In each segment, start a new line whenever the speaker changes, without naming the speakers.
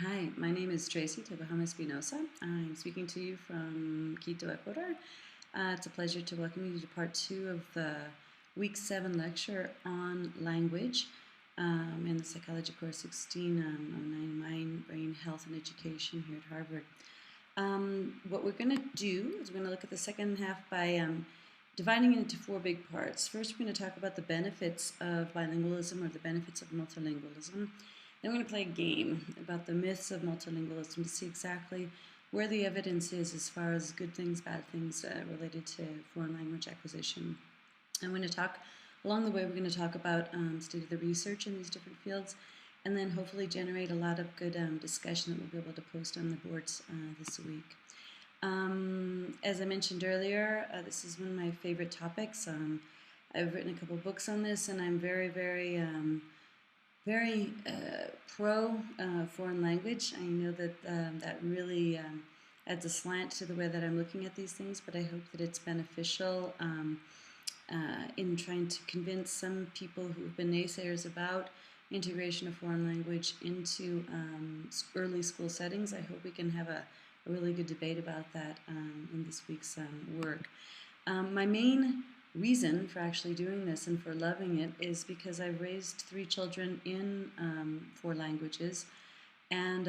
Hi, my name is Tracey Tokuhama-Espinosa. I'm speaking to you from Quito, Ecuador. It's a pleasure to welcome you to part 2 of the Week 7 lecture on language in the Psychology Course 1609 Mind, Brain, Health, and Education here at Harvard. What we're going to do is we're going to look at the second half by dividing it into 4 big parts. First, we're going to talk about the benefits of bilingualism or the benefits of multilingualism. Then we're going to play a game about the myths of multilingualism to see exactly where the evidence is as far as good things, bad things related to foreign language acquisition. I'm going to talk, along the way, we're going to talk about state of the research in these different fields, and then hopefully generate a lot of good discussion that we'll be able to post on the boards this week. As I mentioned earlier, this is one of my favorite topics. I've written a couple books on this, and I'm very pro foreign language. I know that that really adds a slant to the way that I'm looking at these things, but I hope that it's beneficial in trying to convince some people who've been naysayers about integration of foreign language into early school settings. I hope we can have a really good debate about that in this week's work. My main reason for actually doing this and for loving it is because I've raised 3 children in 4 languages, and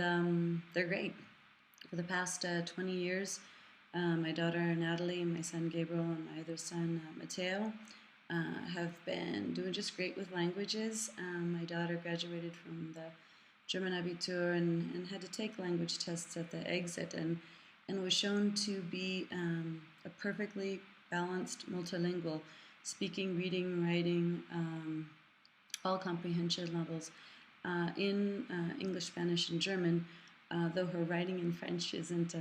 they're great. For the past 20 years, my daughter Natalie and my son Gabriel and my other son Matteo have been doing just great with languages. My daughter graduated from the German Abitur and had to take language tests at the exit and was shown to be a perfectly balanced multilingual, speaking, reading, writing, all comprehension levels in English, Spanish, and German, though her writing in French isn't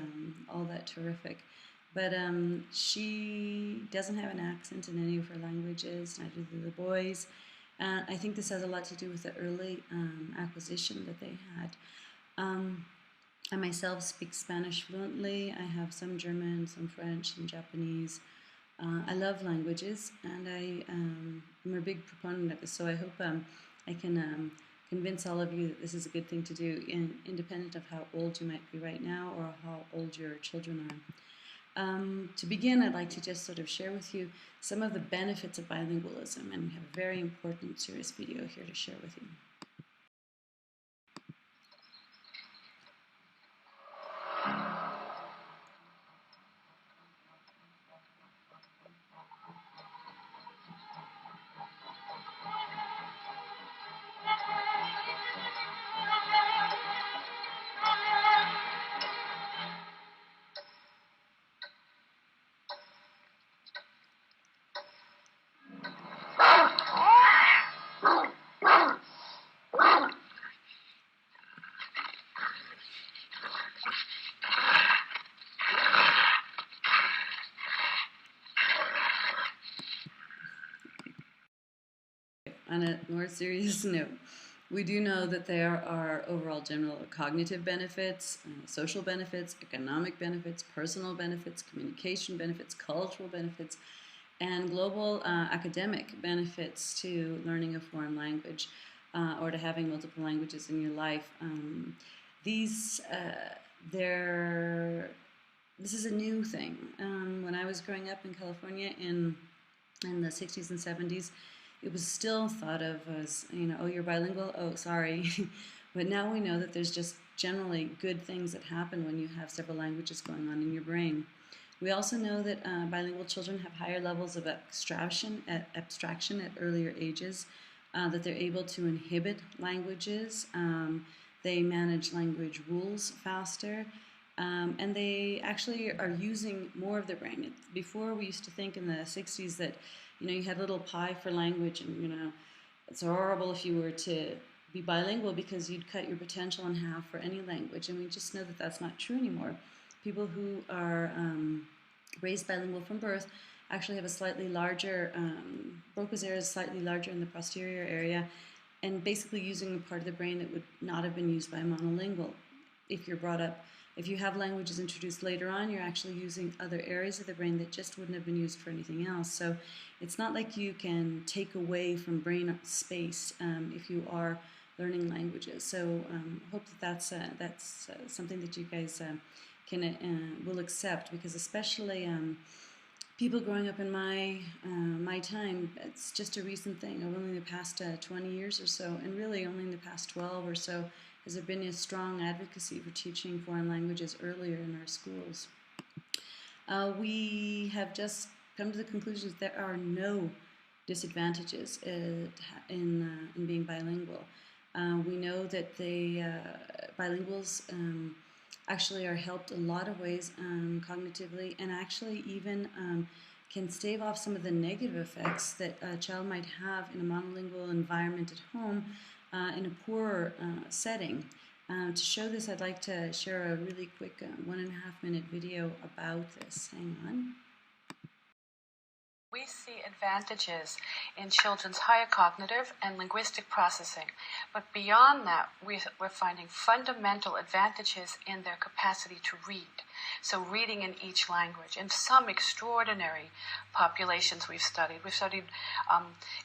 all that terrific. But she doesn't have an accent in any of her languages, neither do the boys. I think this has a lot to do with the early acquisition that they had. I myself speak Spanish fluently. I have some German, some French, some Japanese. I love languages, and I'm a big proponent of this, so I hope I can convince all of you that this is a good thing to do, independent of how old you might be right now or how old your children are. To begin, I'd like to just sort of share with you some of the benefits of bilingualism, and we have a very important, serious video here to share with you. On a more serious note, we do know that there are overall general cognitive benefits, social benefits, economic benefits, personal benefits, communication benefits, cultural benefits, and global academic benefits to learning a foreign language or to having multiple languages in your life. This is a new thing. When I was growing up in California in the 60s and 70s, it was still thought of as, oh, you're bilingual? Oh, sorry. But now we know that there's just generally good things that happen when you have several languages going on in your brain. We also know that bilingual children have higher levels of abstraction at earlier ages, that they're able to inhibit languages, they manage language rules faster, and they actually are using more of their brain. Before, we used to think in the 60s that you had a little pie for language, and it's horrible if you were to be bilingual because you'd cut your potential in half for any language, and we just know that that's not true anymore. People who are raised bilingual from birth actually have a slightly larger, Broca's area is slightly larger in the posterior area, and basically using a part of the brain that would not have been used by a monolingual. If you're brought up, if you have languages introduced later on, you're actually using other areas of the brain that just wouldn't have been used for anything else. So it's not like you can take away from brain space if you are learning languages. So hope that that's something that you guys will accept, because especially people growing up in my time, it's just a recent thing. Only in the past 20 years or so, and really only in the past 12 or so, has there been a strong advocacy for teaching foreign languages earlier in our schools. We have just come to the conclusion that there are no disadvantages in being bilingual. We know that bilinguals actually are helped a lot of ways cognitively, and actually even can stave off some of the negative effects that a child might have in a monolingual environment at home in a poorer setting. To show this, I'd like to share a really quick 1.5-minute video about this. Hang on.
We see advantages in children's higher cognitive and linguistic processing, but beyond that, we're finding fundamental advantages in their capacity to read. So reading in each language. In some extraordinary populations we've studied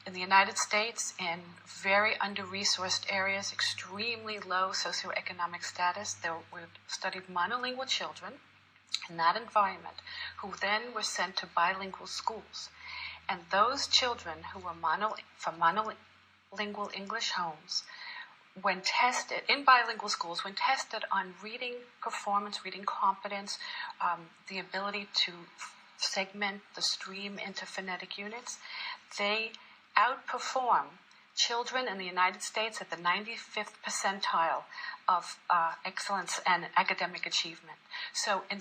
in the United States, in very under-resourced areas, extremely low socioeconomic status. We've studied monolingual children in that environment, who then were sent to bilingual schools. And those children who were from monolingual English homes, when tested in bilingual schools, when tested on reading performance, reading competence, the ability to segment the stream into phonetic units, they outperform children in the United States at the 95th percentile of excellence and academic achievement. So in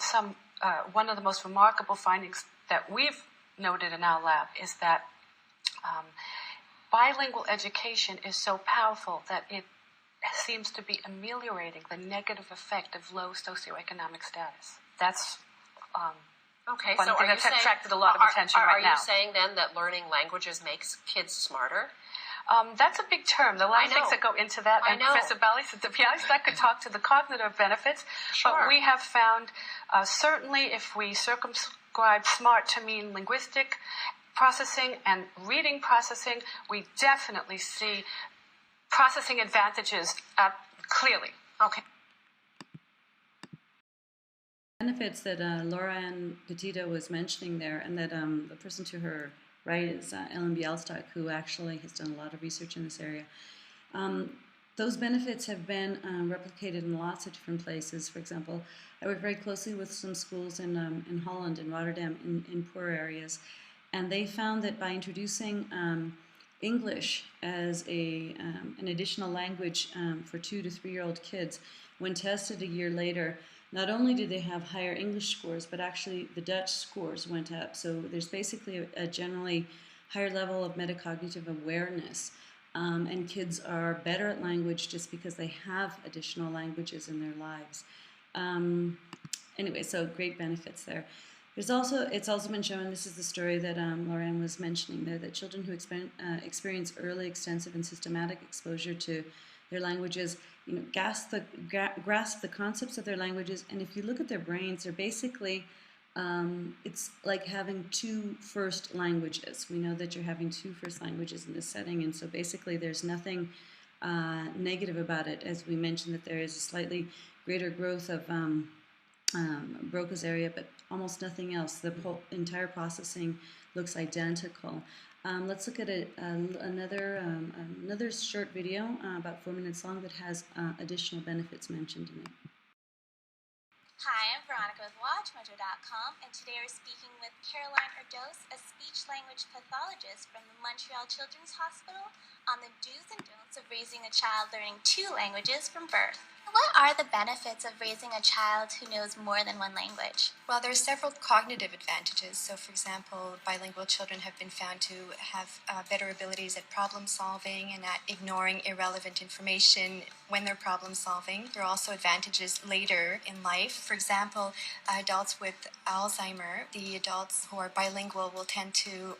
one of the most remarkable findings that we've noted in our lab is that bilingual education is so powerful that it seems to be ameliorating the negative effect of low socioeconomic status. That's
okay.
one
So
thing that's attracted a lot of attention right now.
Are you saying then that learning languages makes kids smarter?
That's a big term. There are a lot of things that go into that. And Professor Bally said that could talk to the cognitive benefits.
Sure.
But we have found, certainly if we circumscribe smart to mean linguistic processing and reading processing, we definitely see processing advantages clearly.
Okay.
Benefits that Laura Ann Petito was mentioning there, and that the person to her right is Ellen Bialstock, who actually has done a lot of research in this area. Those benefits have been replicated in lots of different places. For example, I work very closely with some schools in Holland, in Rotterdam, in poor areas, and they found that by introducing English as an additional language for 2 to 3-year-old kids, when tested a year later, not only did they have higher English scores, but actually the Dutch scores went up. So there's basically a generally higher level of metacognitive awareness, and kids are better at language just because they have additional languages in their lives. Anyway, so great benefits there. It's also been shown, this is the story that Lauren was mentioning there, that children who experience early, extensive, and systematic exposure to their languages, grasp the concepts of their languages, and if you look at their brains, they're basically, it's like having 2 first languages. We know that you're having 2 first languages in this setting, and so basically there's nothing negative about it. As we mentioned, that there is a slightly greater growth of Broca's area, but almost nothing else. The entire processing looks identical. Let's look at another short video, about 4 minutes long, that has additional benefits mentioned in it.
Hi, I'm Veronica with WatchMojo.com, and today we're speaking with Caroline Erdos, a speech-language pathologist from the Montreal Children's Hospital, on the do's and don'ts of raising a child learning 2 languages from birth. What are the benefits of raising a child who knows more than 1 language?
Well, there are several cognitive advantages. So, for example, bilingual children have been found to have better abilities at problem solving and at ignoring irrelevant information when they're problem solving. There are also advantages later in life. For example, adults with Alzheimer, the adults who are bilingual will tend to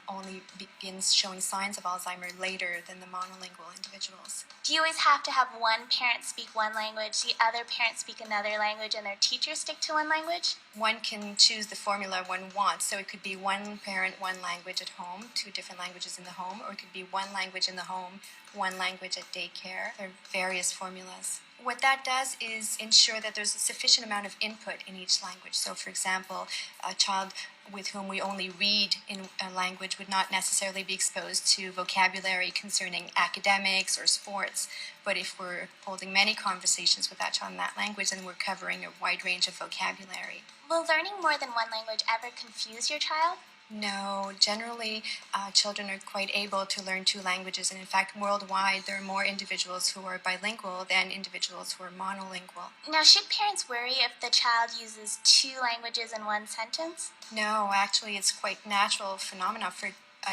only begin showing signs of Alzheimer later than the monolingual individuals.
Do you always have to have one parent speak one language, the other parent speak another language, and their teachers stick to one language?
One can choose the formula one wants. So it could be one parent, one language at home, 2 different languages in the home, or it could be one language in the home one language at daycare. There are various formulas. What that does is ensure that there's a sufficient amount of input in each language. So, for example, a child with whom we only read in a language would not necessarily be exposed to vocabulary concerning academics or sports. But if we're holding many conversations with that child in that language, then we're covering a wide range of vocabulary.
Will learning more than one language ever confuse your child?
No, generally children are quite able to learn two languages, and in fact worldwide there are more individuals who are bilingual than individuals who are monolingual.
Now, should parents worry if the child uses two languages in one sentence?
No, actually it's quite natural phenomena for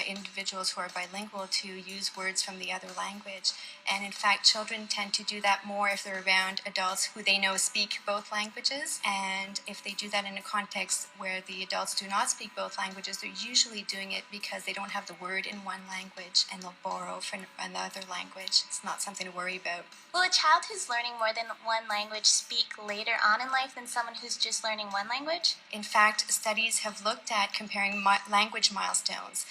individuals who are bilingual to use words from the other language. And in fact, children tend to do that more if they're around adults who they know speak both languages. And if they do that in a context where the adults do not speak both languages, they're usually doing it because they don't have the word in one language and they'll borrow from another language. It's not something to worry about.
Will a child who's learning more than one language speak later on in life than someone who's just learning one language?
In fact, studies have looked at comparing language milestones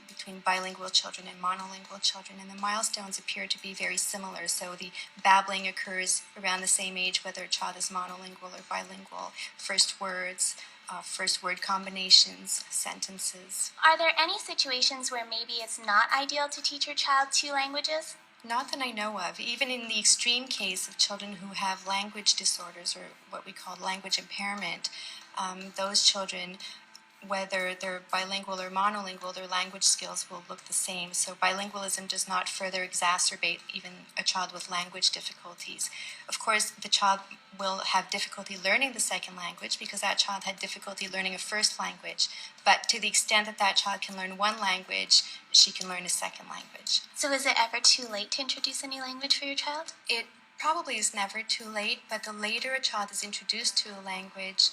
between bilingual children and monolingual children, and the milestones appear to be very similar. So the babbling occurs around the same age, whether a child is monolingual or bilingual. First words, first word combinations, sentences.
Are there any situations where maybe it's not ideal to teach your child two languages?
Not that I know of. Even in the extreme case of children who have language disorders or what we call language impairment, those children, whether they're bilingual or monolingual, their language skills will look the same. So bilingualism does not further exacerbate even a child with language difficulties. Of course, the child will have difficulty learning the second language because that child had difficulty learning a first language. But to the extent that that child can learn one language, she can learn a second language.
So is it ever too late to introduce a new language for your child?
It probably is never too late, but the later a child is introduced to a language,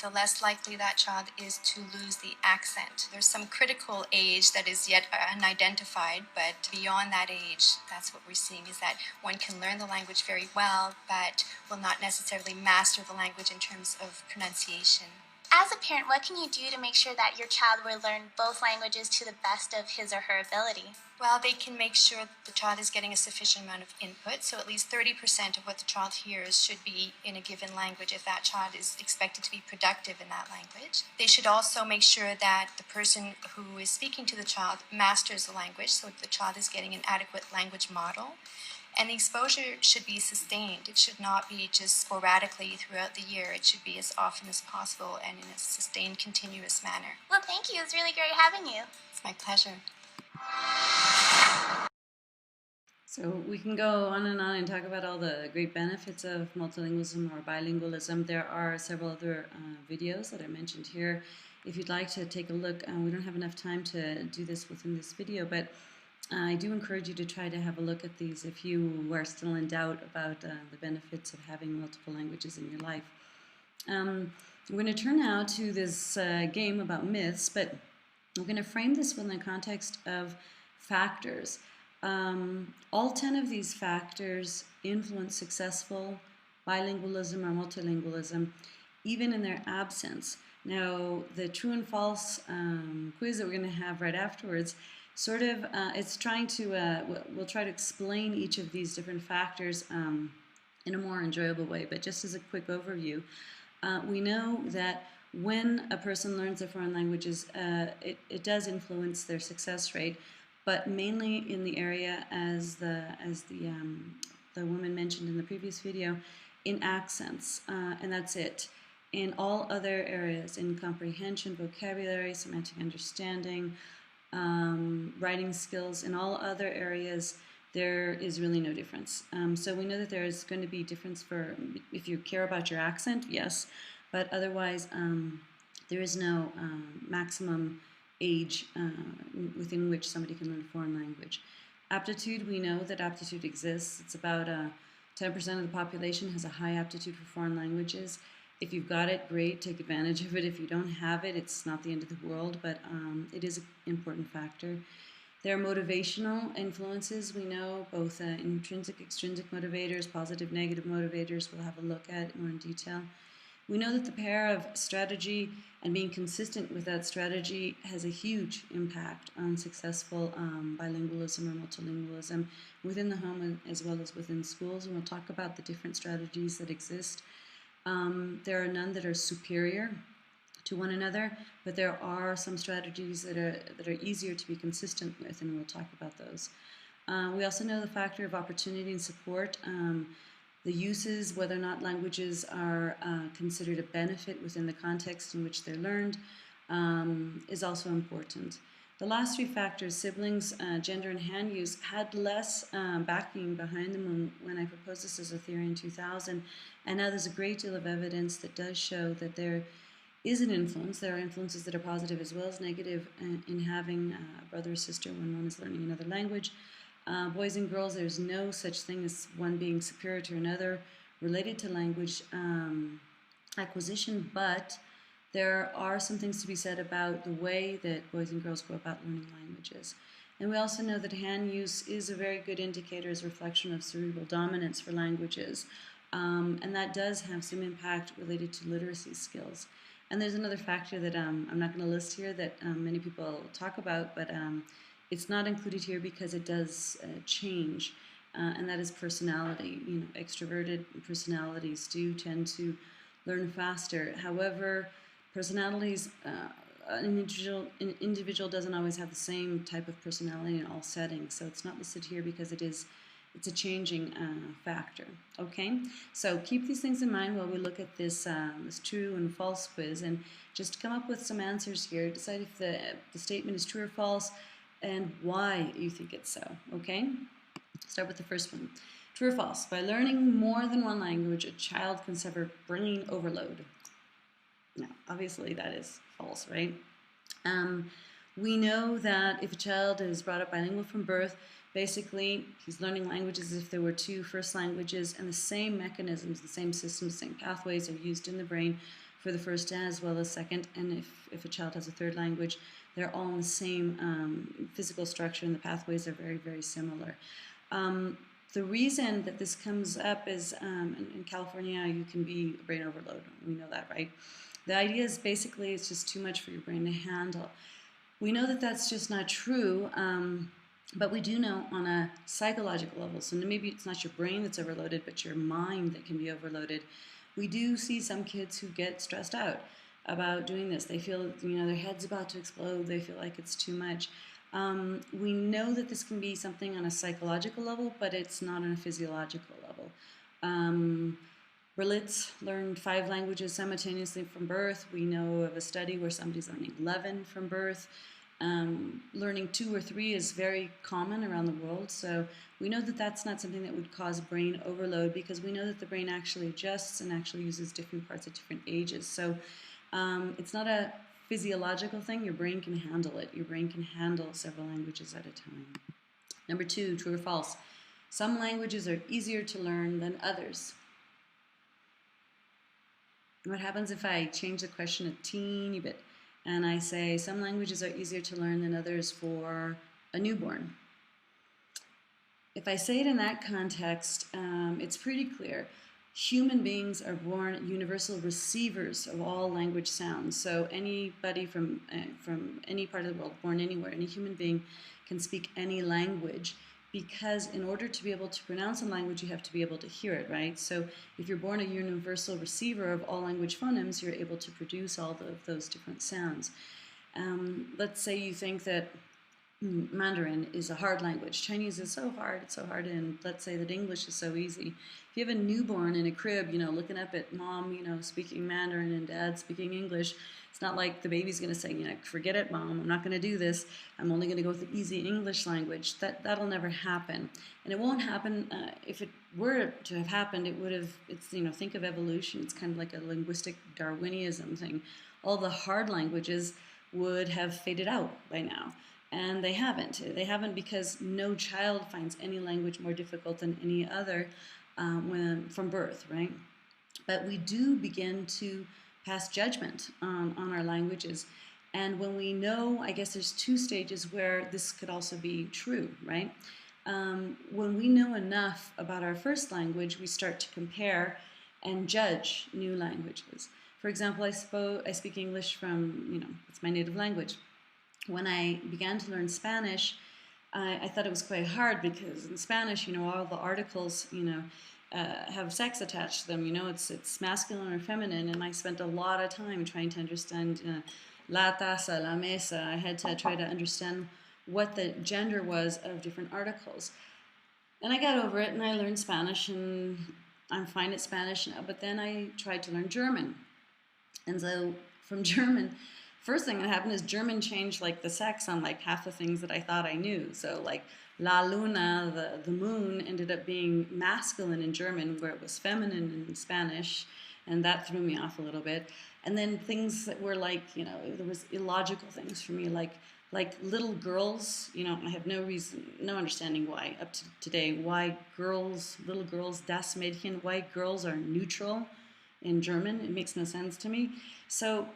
the less likely that child is to lose the accent. There's some critical age that is yet unidentified, but beyond that age, that's what we're seeing, is that one can learn the language very well, but will not necessarily master the language in terms of pronunciation.
As a parent, what can you do to make sure that your child will learn both languages to the best of his or her ability?
Well, they can make sure that the child is getting a sufficient amount of input, so at least 30% of what the child hears should be in a given language if that child is expected to be productive in that language. They should also make sure that the person who is speaking to the child masters the language, so the child is getting an adequate language model. And the exposure should be sustained. It should not be just sporadically throughout the year. It should be as often as possible and in a sustained, continuous manner.
Well, thank you. It was really great having you.
It's my pleasure.
So we can go on and talk about all the great benefits of multilingualism or bilingualism. There are several other videos that I mentioned here. If you'd like to take a look, we don't have enough time to do this within this video, but I do encourage you to try to have a look at these if you are still in doubt about the benefits of having multiple languages in your life. We're going to turn now to this game about myths, but we're going to frame this within the context of factors. All 10 of these factors influence successful bilingualism or multilingualism, even in their absence. Now, the true and false quiz that we're going to have right afterwards sort of, it's trying to, we'll try to explain each of these different factors in a more enjoyable way. But just as a quick overview, we know that when a person learns a foreign languages, it does influence their success rate, but mainly in the area, as the woman mentioned in the previous video, in accents, and that's it. In all other areas, in comprehension, vocabulary, semantic understanding, writing skills, in all other areas, there is really no difference. So we know that there is going to be difference for, if you care about your accent, yes, but otherwise there is no maximum age within which somebody can learn a foreign language. Aptitude, we know that aptitude exists. It's about 10% of the population has a high aptitude for foreign languages. If you've got it, great, take advantage of it. If you don't have it, it's not the end of the world, but it is an important factor. There are motivational influences. We know both intrinsic, extrinsic motivators, positive, negative motivators. We'll have a look at more in detail. We know that the pair of strategy and being consistent with that strategy has a huge impact on successful bilingualism or multilingualism within the home as well as within schools. And we'll talk about the different strategies that exist. There are none that are superior to one another, but there are some strategies that are easier to be consistent with, and we'll talk about those. We also know the factor of opportunity and support. The uses, whether or not languages are considered a benefit within the context in which they're learned, is also important. The last three factors, siblings, gender, and hand use, had less backing behind them when I proposed this as a theory in 2000, and now there's a great deal of evidence that does show that there is an influence. There are influences that are positive as well as negative in having a brother or sister when one is learning another language. Boys and girls, there's no such thing as one being superior to another related to language acquisition, but there are some things to be said about the way that boys and girls go about learning languages. And we also know that hand use is a very good indicator as a reflection of cerebral dominance for languages. And that does have some impact related to literacy skills. And there's another factor that I'm not going to list here that many people talk about, but it's not included here because it does change, and that is personality. You know, extroverted personalities do tend to learn faster. However, personalities, an individual doesn't always have the same type of personality in all settings, so it's not listed here because it's a changing factor. Okay, so keep these things in mind while we look at this this true and false quiz, and just come up with some answers here. Decide if the statement is true or false, and why you think it's so. Okay, start with the first one. True or false? By learning more than one language, a child can suffer brain overload. No, obviously that is false, right? We know that if a child is brought up bilingual from birth, basically he's learning languages as if there were two first languages, and the same mechanisms, the same systems, the same pathways are used in the brain for the first as well as second. And if a child has a third language, they're all in the same physical structure, and the pathways are very, very similar. The reason that this comes up is in California, you can be brain overload. We know that, right? The idea is basically it's just too much for your brain to handle. We know that that's just not true, but we do know on a psychological level, so maybe it's not your brain that's overloaded, but your mind that can be overloaded. We do see some kids who get stressed out about doing this. They feel, their head's about to explode. They feel like it's too much. We know that this can be something on a psychological level, but it's not on a physiological level. Berlitz learned 5 languages simultaneously from birth. We know of a study where somebody's learning 11 from birth. Learning 2 or 3 is very common around the world, so we know that that's not something that would cause brain overload, because we know that the brain actually adjusts and actually uses different parts at different ages. So it's not a physiological thing. Your brain can handle it. Your brain can handle several languages at a time. Number 2, true or false? Some languages are easier to learn than others. What happens if I change the question a teeny bit and I say some languages are easier to learn than others for a newborn? If I say it in that context, it's pretty clear. Human beings are born universal receivers of all language sounds. So anybody from any part of the world, born anywhere, any human being can speak any language, because in order to be able to pronounce a language, you have to be able to hear it, right? So if you're born a universal receiver of all language phonemes, you're able to produce all of those different sounds. Let's say you think that Mandarin is a hard language. Chinese is so hard, it's so hard, and let's say that English is so easy. If you have a newborn in a crib, looking up at mom, speaking Mandarin and dad speaking English, it's not like the baby's going to say, forget it, mom, I'm not going to do this. I'm only going to go with the easy English language. That'll never happen. And it won't happen. If it were to have happened, think of evolution. It's kind of like a linguistic Darwinism thing. All the hard languages would have faded out by now. And they haven't. They haven't because no child finds any language more difficult than any other from birth, right? But we do begin to pass judgment on our languages. And when we know, I guess there's 2 stages where this could also be true, right? When we know enough about our first language, we start to compare, and judge new languages. For example, I speak English from, it's my native language. When I began to learn Spanish, I thought it was quite hard because in Spanish, all the articles, have sex attached to them. It's masculine or feminine, and I spent a lot of time trying to understand la taza, la mesa. I had to try to understand what the gender was of different articles. And I got over it, and I learned Spanish, and I'm fine at Spanish now. But then I tried to learn German. And so from German, first thing that happened is German changed like the sex on like half the things that I thought I knew. So like La Luna, the moon, ended up being masculine in German, where it was feminine in Spanish, and that threw me off a little bit. And then things that were like, there was illogical things for me, like little girls. I have no understanding why up to today why little girls, das Mädchen, why girls are neutral in German. It makes no sense to me. So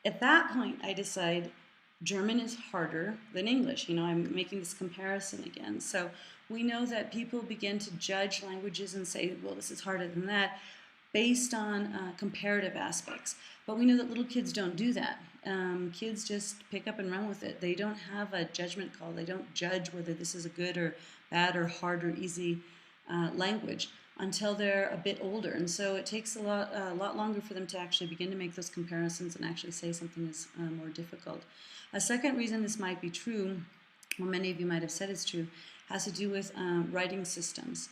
at that point, I decide German is harder than English. I'm making this comparison again. So we know that people begin to judge languages and say, well, this is harder than that, based on comparative aspects. But we know that little kids don't do that. Kids just pick up and run with it. They don't have a judgment call. They don't judge whether this is a good or bad or hard or easy language until they're a bit older. And so it takes a lot longer for them to actually begin to make those comparisons and actually say something is more difficult. A second reason this might be true, or many of you might have said it's true, has to do with writing systems.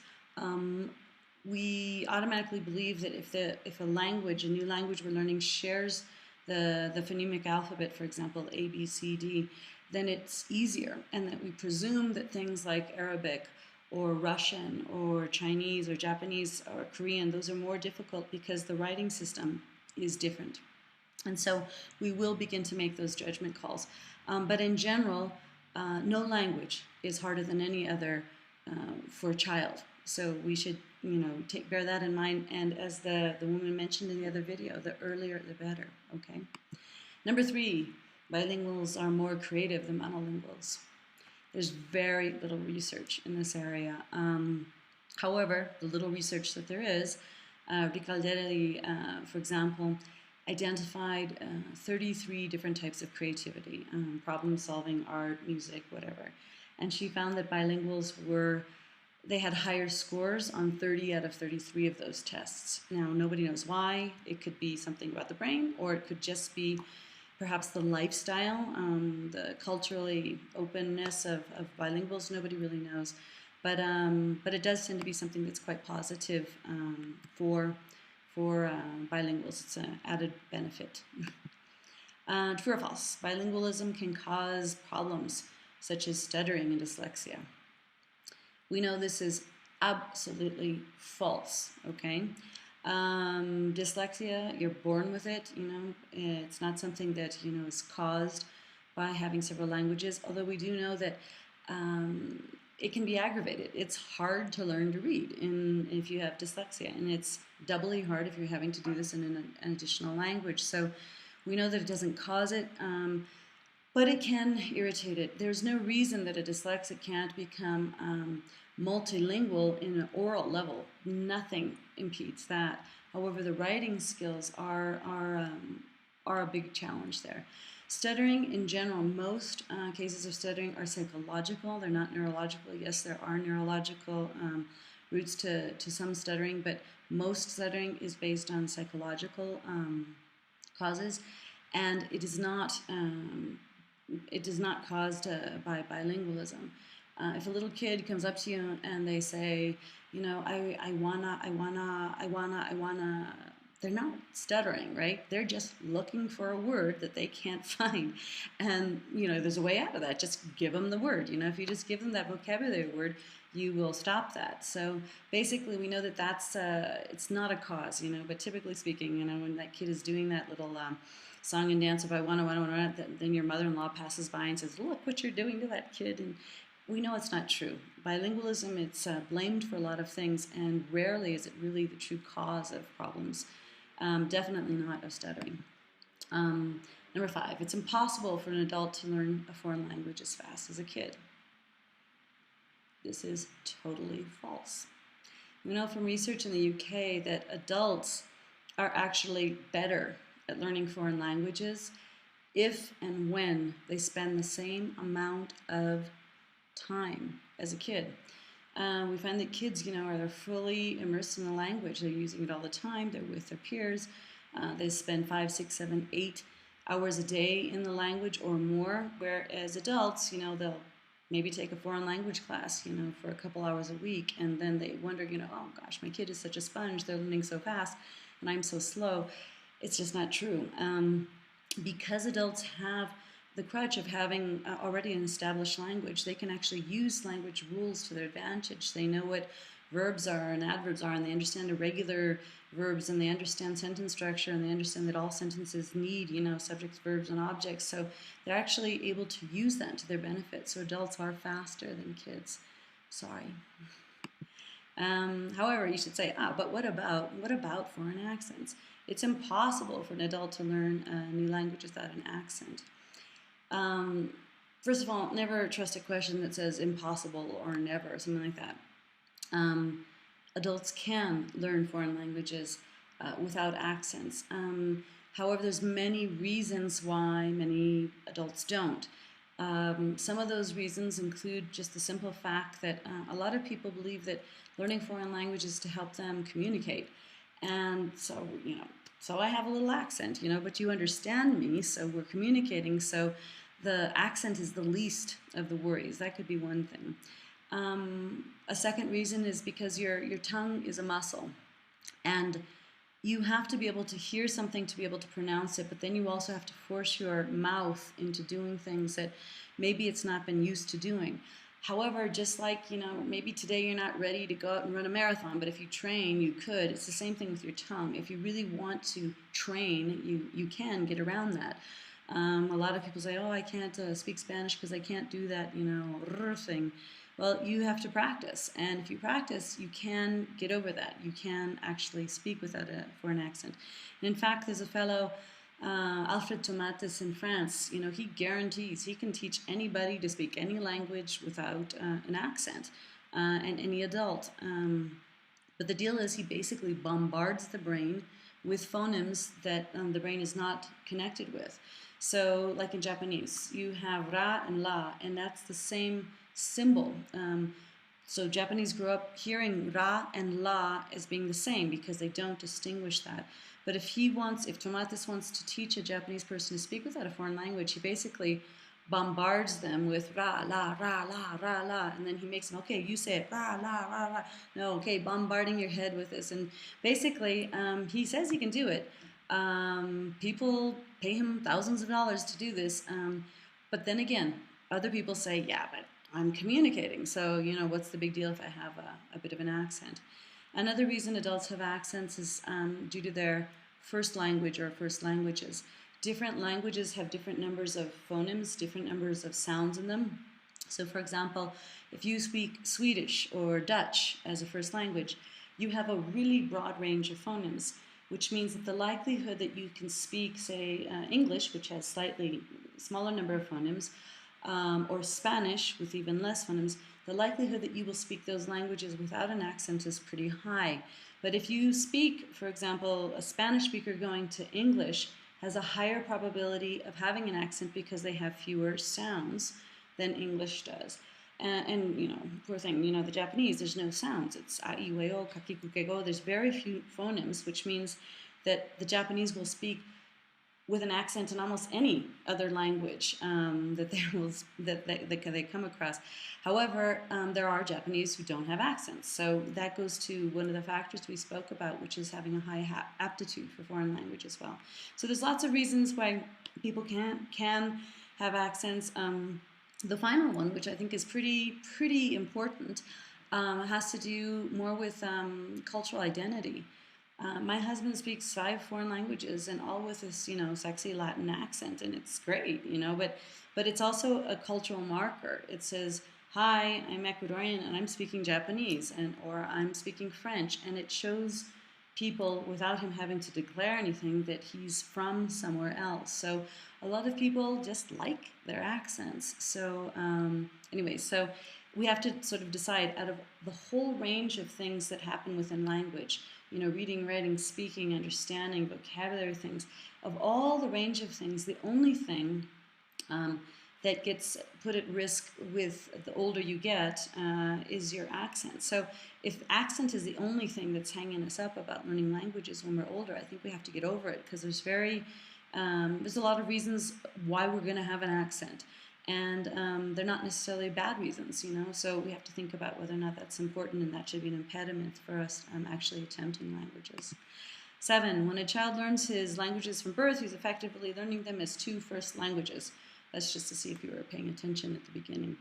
We automatically believe that if a new language we're learning shares the phonemic alphabet, for example, A, B, C, D, then it's easier, and that we presume that things like Arabic or Russian or Chinese or Japanese or Korean, those are more difficult because the writing system is different. And so we will begin to make those judgment calls. But in general, no language is harder than any other for a child. So we should, bear that in mind. And as the woman mentioned in the other video, the earlier the better, okay? Number 3, bilinguals are more creative than monolinguals. There's very little research in this area. However, the little research that there is, Ricaldelli, for example, identified 33 different types of creativity, problem solving, art, music, whatever. And she found that bilinguals they had higher scores on 30 out of 33 of those tests. Now, nobody knows why. It could be something about the brain, or it could just be perhaps the lifestyle, the culturally openness of bilinguals. Nobody really knows. But it does tend to be something that's quite positive for bilinguals. It's an added benefit. True or false? Bilingualism can cause problems such as stuttering and dyslexia. We know this is absolutely false, okay? Dyslexia, you're born with it, it's not something that, is caused by having several languages, although we do know that it can be aggravated. It's hard to learn to read if you have dyslexia, and it's doubly hard if you're having to do this in an additional language. So we know that it doesn't cause it, but it can irritate it. There's no reason that a dyslexic can't become multilingual in an oral level. Nothing impedes that. However, the writing skills are a big challenge there. Stuttering in general, most cases of stuttering are psychological. They're not neurological. Yes, there are neurological roots to some stuttering, but most stuttering is based on psychological causes, and it is not caused by bilingualism. If a little kid comes up to you and they say, I wanna, they're not stuttering, right? They're just looking for a word that they can't find. And, there's a way out of that. Just give them the word. If you just give them that vocabulary word, you will stop that. So basically, we know that that's, it's not a cause, but typically speaking, when that kid is doing that little song and dance of I wanna, then your mother-in-law passes by and says, look what you're doing to that kid. And we know it's not true. Bilingualism, it's blamed for a lot of things, and rarely is it really the true cause of problems. Definitely not of stuttering. Number 5, it's impossible for an adult to learn a foreign language as fast as a kid. This is totally false. We know from research in the UK that adults are actually better at learning foreign languages if and when they spend the same amount of time as a kid. We find that kids, are fully immersed in the language. They're using it all the time. They're with their peers. They spend 5, 6, 7, 8 hours a day in the language or more. Whereas adults, they'll maybe take a foreign language class, for a couple hours a week, and then they wonder, oh gosh, my kid is such a sponge. They're learning so fast, and I'm so slow. It's just not true. Because adults have the crutch of having already an established language, they can actually use language rules to their advantage. They know what verbs are and adverbs are, and they understand irregular verbs, and they understand sentence structure, and they understand that all sentences need, subjects, verbs, and objects. So they're actually able to use that to their benefit. So adults are faster than kids. Sorry. However, you should say, but what about foreign accents? It's impossible for an adult to learn a new language without an accent. First of all, never trust a question that says impossible or never, or something like that. Adults can learn foreign languages without accents. However, there's many reasons why many adults don't. Some of those reasons include just the simple fact that a lot of people believe that learning foreign languages is to help them communicate. And so, so I have a little accent, but you understand me, so we're communicating, so the accent is the least of the worries. That could be one thing. A second reason is because your tongue is a muscle, and you have to be able to hear something to be able to pronounce it, but then you also have to force your mouth into doing things that maybe it's not been used to doing. However, just like, maybe today you're not ready to go out and run a marathon, but if you train, you could. It's the same thing with your tongue. If you really want to train, you can get around that. A lot of people say, I can't speak Spanish because I can't do that, thing. Well, you have to practice, and if you practice, you can get over that. You can actually speak without a foreign accent. And in fact, there's a fellow, Alfred Tomatis in France, he guarantees he can teach anybody to speak any language without an accent, and any adult. But the deal is he basically bombards the brain with phonemes that the brain is not connected with. So, like in Japanese, you have ra and la, and that's the same symbol. So Japanese grew up hearing ra and la as being the same because they don't distinguish that. But if Tomatis wants to teach a Japanese person to speak without a foreign language, he basically bombards them with ra, la, and then he makes them, okay, you say it, ra, la. No, okay, bombarding your head with this. And basically, he says he can do it. People pay him thousands of dollars to do this. But then again, other people say, yeah, but I'm communicating, so, what's the big deal if I have a bit of an accent? Another reason adults have accents is due to their first language or first languages. Different languages have different numbers of phonemes, different numbers of sounds in them. So, for example, if you speak Swedish or Dutch as a first language, you have a really broad range of phonemes, which means that the likelihood that you can speak, say, English, which has slightly smaller number of phonemes, or Spanish with even less phonemes, the likelihood that you will speak those languages without an accent is pretty high. But if you speak, for example, a Spanish speaker going to English has a higher probability of having an accent because they have fewer sounds than English does. And poor thing, the Japanese, there's no sounds. It's a, I, ue, o, kakiku, kego. There's very few phonemes, which means that the Japanese will speak with an accent in almost any other language that they come across. However, there are Japanese who don't have accents. So that goes to one of the factors we spoke about, which is having a high aptitude for foreign language as well. So there's lots of reasons why people can have accents. The final one, which I think is pretty important, has to do more with cultural identity. My husband speaks 5 foreign languages, and all with this, sexy Latin accent, and it's great, but it's also a cultural marker. It says, hi, I'm Ecuadorian, and I'm speaking Japanese, or I'm speaking French, and it shows people, without him having to declare anything, that he's from somewhere else. So a lot of people just like their accents. So so we have to sort of decide, out of the whole range of things that happen within language, reading, writing, speaking, understanding, vocabulary things. Of all the range of things, the only thing that gets put at risk with the older you get is your accent. So if accent is the only thing that's hanging us up about learning languages when we're older, I think we have to get over it, because there's a lot of reasons why we're going to have an accent. And they're not necessarily bad reasons, so we have to think about whether or not that's important, and that should be an impediment for us actually attempting languages. 7, when a child learns his languages from birth, he's effectively learning them as 2 first languages. That's just to see if you were paying attention at the beginning.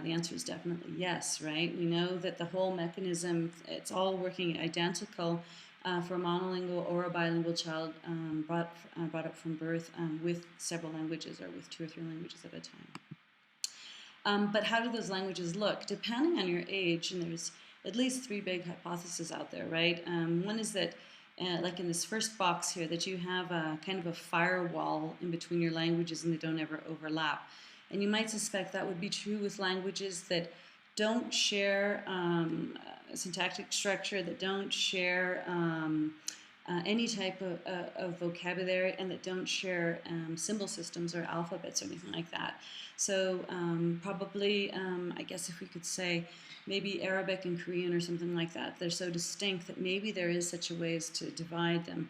The answer is definitely yes, right? We know that the whole mechanism, it's all working identical for a monolingual or a bilingual child brought up from birth with several languages, or with 2 or 3 languages at a time. But how do those languages look? Depending on your age, and there's at least 3 big hypotheses out there, right? One is that like in this first box here, that you have a kind of a firewall in between your languages and they don't ever overlap. And you might suspect that would be true with languages that don't share syntactic structure, that don't share any type of vocabulary, and that don't share symbol systems or alphabets or anything like that. So probably, I guess if we could say, maybe Arabic and Korean or something like that. They're so distinct that maybe there is such a way as to divide them.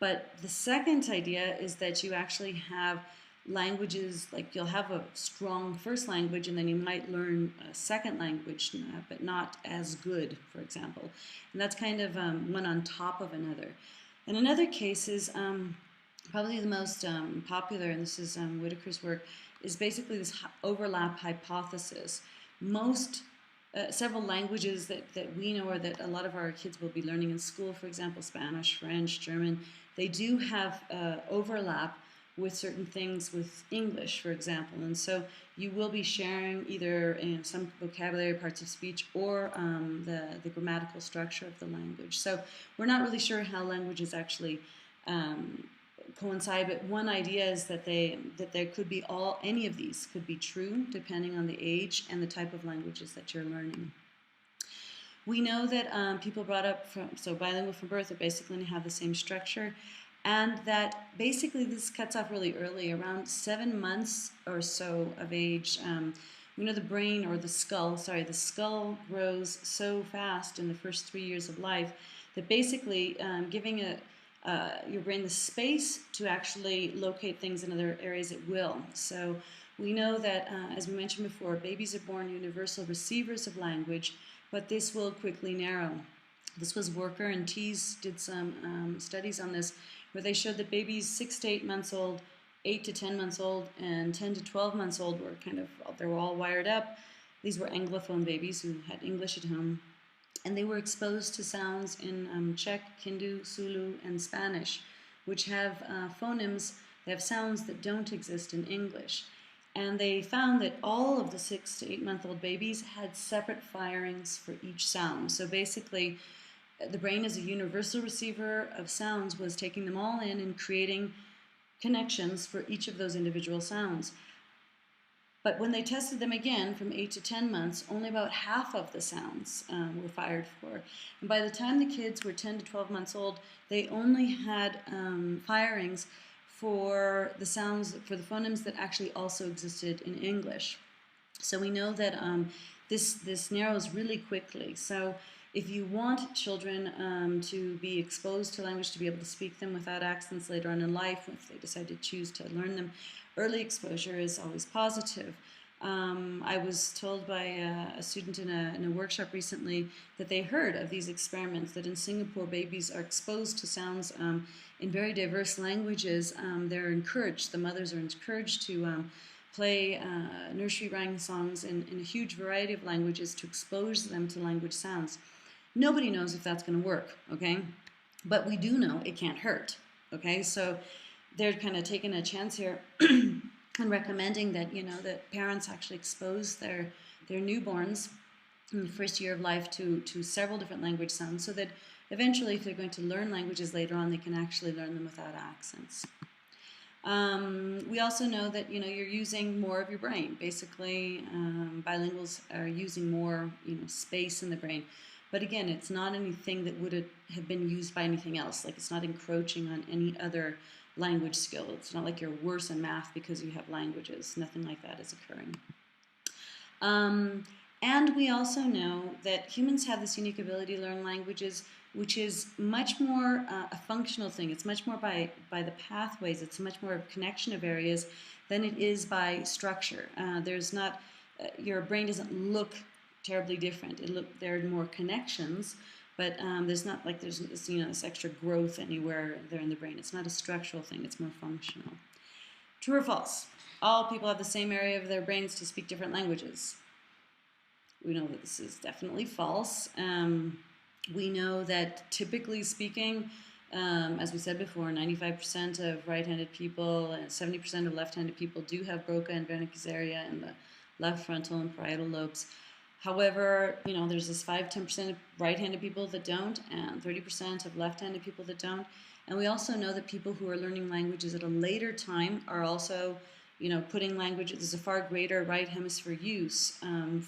But the second idea is that you actually have languages, like you'll have a strong first language, and then you might learn a second language, but not as good, for example. And that's kind of one on top of another. And another case is probably the most popular, and this is Whitaker's work, is basically this overlap hypothesis. Several languages that we know, or that a lot of our kids will be learning in school, for example, Spanish, French, German, they do have overlap with certain things with English, for example. And so you will be sharing either some vocabulary, parts of speech, or the grammatical structure of the language. So we're not really sure how languages actually coincide, but one idea is that there could be any of these could be true depending on the age and the type of languages that you're learning. We know that people brought up bilingual from birth are basically going to have the same structure, and that basically this cuts off really early, around 7 months or so of age. We know the brain, or the skull grows so fast in the first 3 years of life that basically giving your brain the space to actually locate things in other areas, it will. So we know that, as we mentioned before, babies are born universal receivers of language, but this will quickly narrow. This was Worker and Tees did some studies on this, where they showed that babies 6 to 8 months old, 8 to 10 months old, and 10 to 12 months old they were all wired up. These were Anglophone babies who had English at home. And they were exposed to sounds in Czech, Hindu, Zulu, and Spanish, which have phonemes. They have sounds that don't exist in English. And they found that all of the 6 to 8 month old babies had separate firings for each sound. So basically, the brain, as a universal receiver of sounds, was taking them all in and creating connections for each of those individual sounds. But when they tested them again from 8 to 10 months, only about half of the sounds were fired for. And by the time the kids were 10 to 12 months old, they only had firings for the sounds, for the phonemes that actually also existed in English. So we know that this narrows really quickly. So if you want children to be exposed to language, to be able to speak them without accents later on in life, if they decide to choose to learn them, early exposure is always positive. I was told by a student in a workshop recently that they heard of these experiments, that in Singapore babies are exposed to sounds in very diverse languages. They're encouraged, the mothers are encouraged to play nursery rhyme songs in a huge variety of languages to expose them to language sounds. Nobody knows if that's going to work, okay? But we do know it can't hurt, okay? So they're kind of taking a chance here and recommending that, that parents actually expose their newborns in the first year of life to several different language sounds, so that eventually, if they're going to learn languages later on, they can actually learn them without accents. We also know that you're using more of your brain. Basically, bilinguals are using more space in the brain. But again, it's not anything that would have been used by anything else. Like, it's not encroaching on any other language skill. It's not like you're worse in math because you have languages. Nothing like that is occurring. And we also know that humans have this unique ability to learn languages, which is much more a functional thing. It's much more by the pathways. It's much more a connection of areas than it is by structure. There's not, your brain doesn't look terribly different. There are more connections, but there's not like there's this extra growth anywhere there in the brain. It's not a structural thing. It's more functional. True or false? All people have the same area of their brains to speak different languages. We know that this is definitely false. We know that typically speaking, as we said before, 95% of right-handed people and 70% of left-handed people do have Broca and Wernicke's area in the left frontal and parietal lobes. However, there's this 5-10% of right-handed people that don't, and 30% of left-handed people that don't. And we also know that people who are learning languages at a later time are also putting languages, there's a far greater right hemisphere use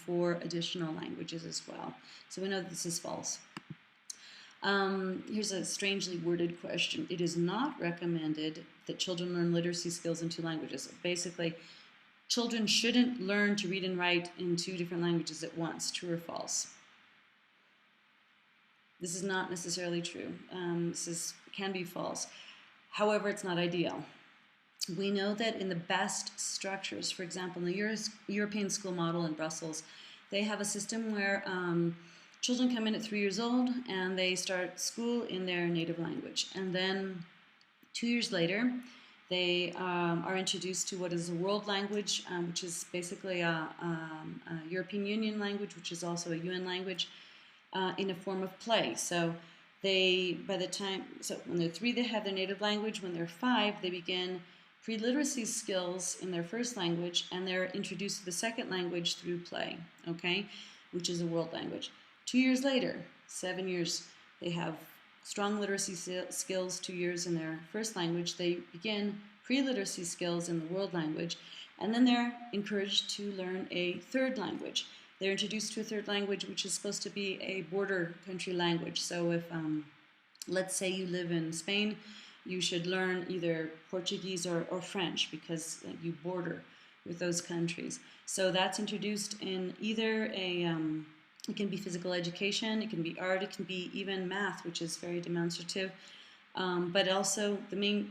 for additional languages as well. So we know that this is false. Here's a strangely worded question. It is not recommended that children learn literacy skills in 2 languages. Basically, children shouldn't learn to read and write in 2 different languages at once. True or false? This is not necessarily true. This can be false. However, it's not ideal. We know that in the best structures, for example, in the European school model in Brussels, they have a system where children come in at 3 years old and they start school in their native language. And then 2 years later, they are introduced to what is a world language, which is basically a European Union language, which is also a UN language, in a form of play. So when they're 3, they have their native language. When they're 5, they begin pre-literacy skills in their first language, and they're introduced to the second language through play, okay, which is a world language. 2 years later, 7 years, they have strong literacy skills, 2 years in their first language. They begin pre-literacy skills in the world language, and then they're encouraged to learn a third language. They're introduced to a third language, which is supposed to be a border country language. So if, let's say you live in Spain, you should learn either Portuguese or French because you border with those countries. So that's introduced in either it can be physical education, it can be art, it can be even math, which is very demonstrative. But also the main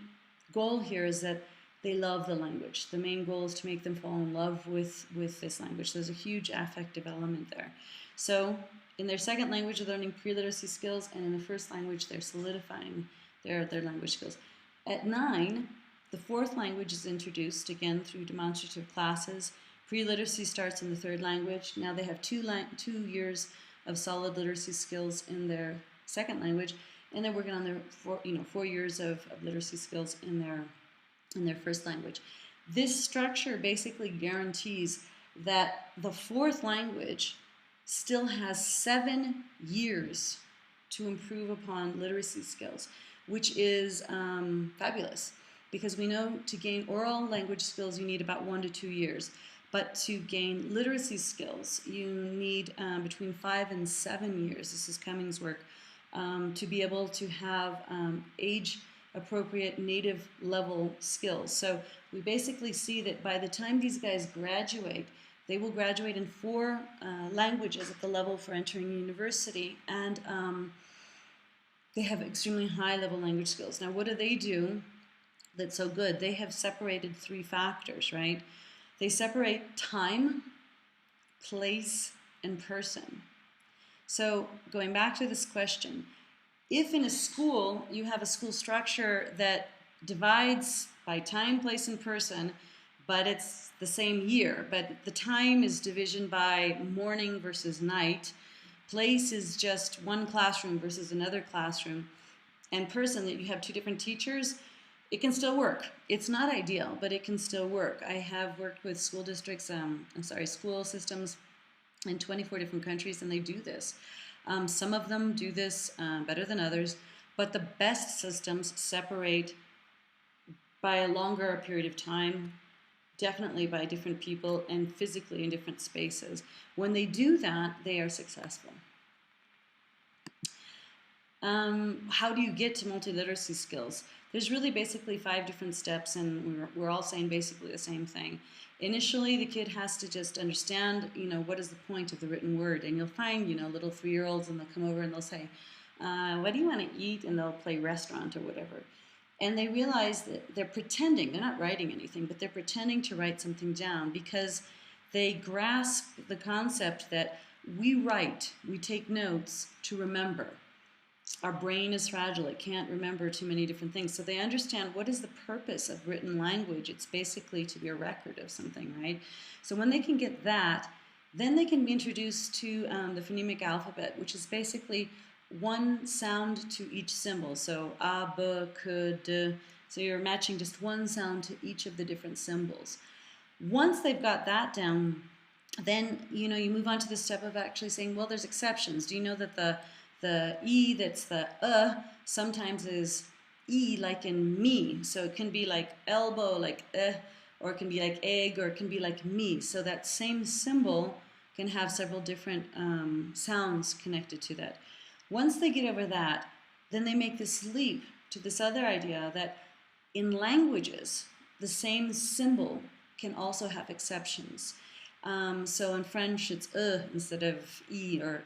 goal here is that they love the language. The main goal is to make them fall in love with this language. There's a huge affective element there. So in their second language, they're learning pre-literacy skills, and in the first language, they're solidifying their language skills. At 9, the fourth language is introduced, again, through demonstrative classes. Pre-literacy starts in the third language. Now they have 2 years of solid literacy skills in their second language, and they're working on their 4 years of literacy skills in their first language. This structure basically guarantees that the fourth language still has 7 years to improve upon literacy skills, which is fabulous, because we know to gain oral language skills you need about 1 to 2 years, but to gain literacy skills you need between 5 and 7 years. This is Cummings' work, to be able to have age-appropriate native level skills. So we basically see that by the time these guys graduate, they will graduate in 4 languages at the level for entering university, and they have extremely high-level language skills. Now, what do that's so good? They have separated 3 factors, right? They separate time, place, and person. So going back to this question, if in a school you have a school structure that divides by time, place, and person, but it's the same year, but the time is division by morning versus night, place is just one classroom versus another classroom, and person that you have 2 different teachers, it can still work. It's not ideal, but it can still work. I have worked with school districts, school systems in 24 different countries, and they do this. Some of them do this better than others, but the best systems separate by a longer period of time, definitely by different people and physically in different spaces. When they do that, they are successful. How do you get to multiliteracy skills? There's really basically 5 different steps, and we're all saying basically the same thing. Initially, the kid has to just understand, what is the point of the written word. And you'll find, little 3-year-olds, and they'll come over and they'll say, what do you want to eat? And they'll play restaurant or whatever. And they realize that they're pretending, they're not writing anything, but they're pretending to write something down because they grasp the concept that we write, we take notes to remember. Our brain is fragile. It can't remember too many different things. So they understand what is the purpose of written language. It's basically to be a record of something, right? So when they can get that, then they can be introduced to the phonemic alphabet, which is basically one sound to each symbol. So a, b, k, d. So you're matching just one sound to each of the different symbols. Once they've got that down, then you move on to the step of actually saying, well, there's exceptions. Do you know that the E that's the sometimes is E like in me. So it can be like elbow, like or it can be like egg, or it can be like me. So that same symbol can have several different sounds connected to that. Once they get over that, then they make this leap to this other idea that in languages, the same symbol can also have exceptions. So in French, it's instead of E or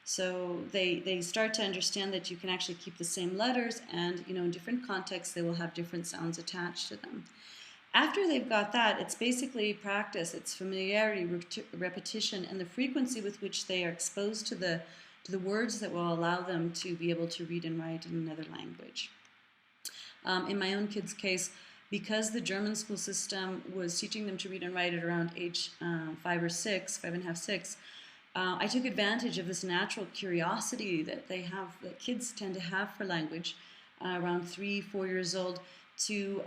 So they start to understand that you can actually keep the same letters, and in different contexts they will have different sounds attached to them. After they've got that, it's basically practice, it's familiarity, repetition, and the frequency with which they are exposed to the words that will allow them to be able to read and write in another language. In my own kids' case, because the German school system was teaching them to read and write at around age 5 or 6, 5.5, 6, I took advantage of this natural curiosity that kids tend to have for language around 3, 4 years old, to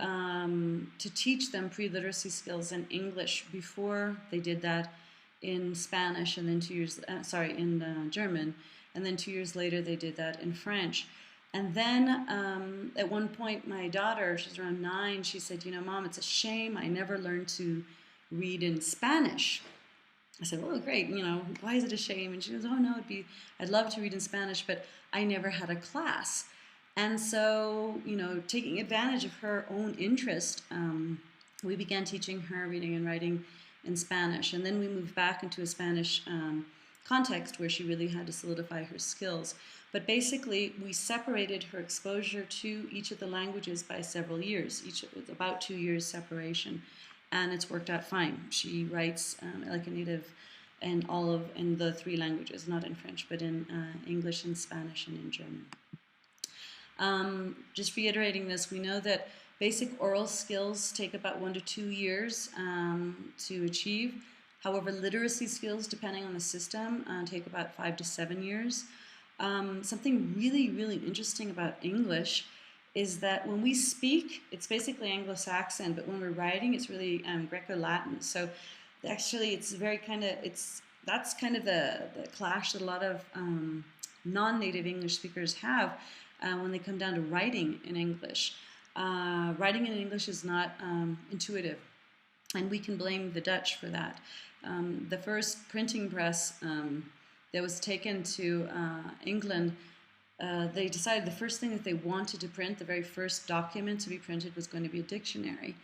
teach them pre-literacy skills in English before they did that in Spanish, and then in German, and then 2 years later they did that in French. And then at one point, my daughter, she's around 9, she said, Mom, it's a shame I never learned to read in Spanish. I said, oh, great, why is it a shame? And she goes, oh, no, I'd love to read in Spanish, but I never had a class. And so, taking advantage of her own interest, we began teaching her reading and writing in Spanish. And then we moved back into a Spanish context where she really had to solidify her skills. But basically, we separated her exposure to each of the languages by several years, with about 2 years separation. And it's worked out fine. She writes like a native in the 3 languages, not in French, but in English and Spanish and in German. Just reiterating this, we know that basic oral skills take about 1 to 2 years to achieve. However, literacy skills, depending on the system, take about 5 to 7 years. Something really, really interesting about English is that when we speak, it's basically Anglo-Saxon, but when we're writing, it's really Greco-Latin. So actually, it's that's kind of the clash that a lot of non-native English speakers have when they come down to writing in English. Writing in English is not intuitive, and we can blame the Dutch for that. The first printing press that was taken to England, they decided the first thing that they wanted to print, the very first document to be printed, was going to be a dictionary.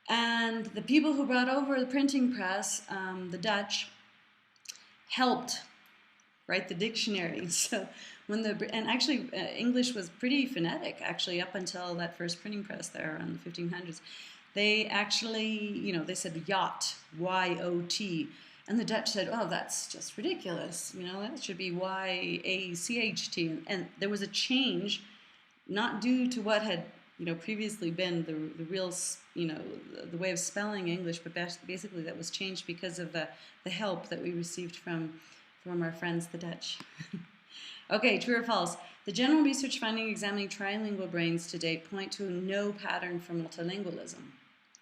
And the people who brought over the printing press, the Dutch, helped write the dictionary. So English was pretty phonetic actually up until that first printing press there around the 1500s. They actually, they said yacht, Y-O-T. And the Dutch said, oh, that's just ridiculous. That should be Y-A-C-H-T. And there was a change, not due to what had, previously been the real, the way of spelling English, but basically that was changed because of the help that we received from our friends, the Dutch. Okay, true or false? The general research finding examining trilingual brains to date point to no pattern for multilingualism.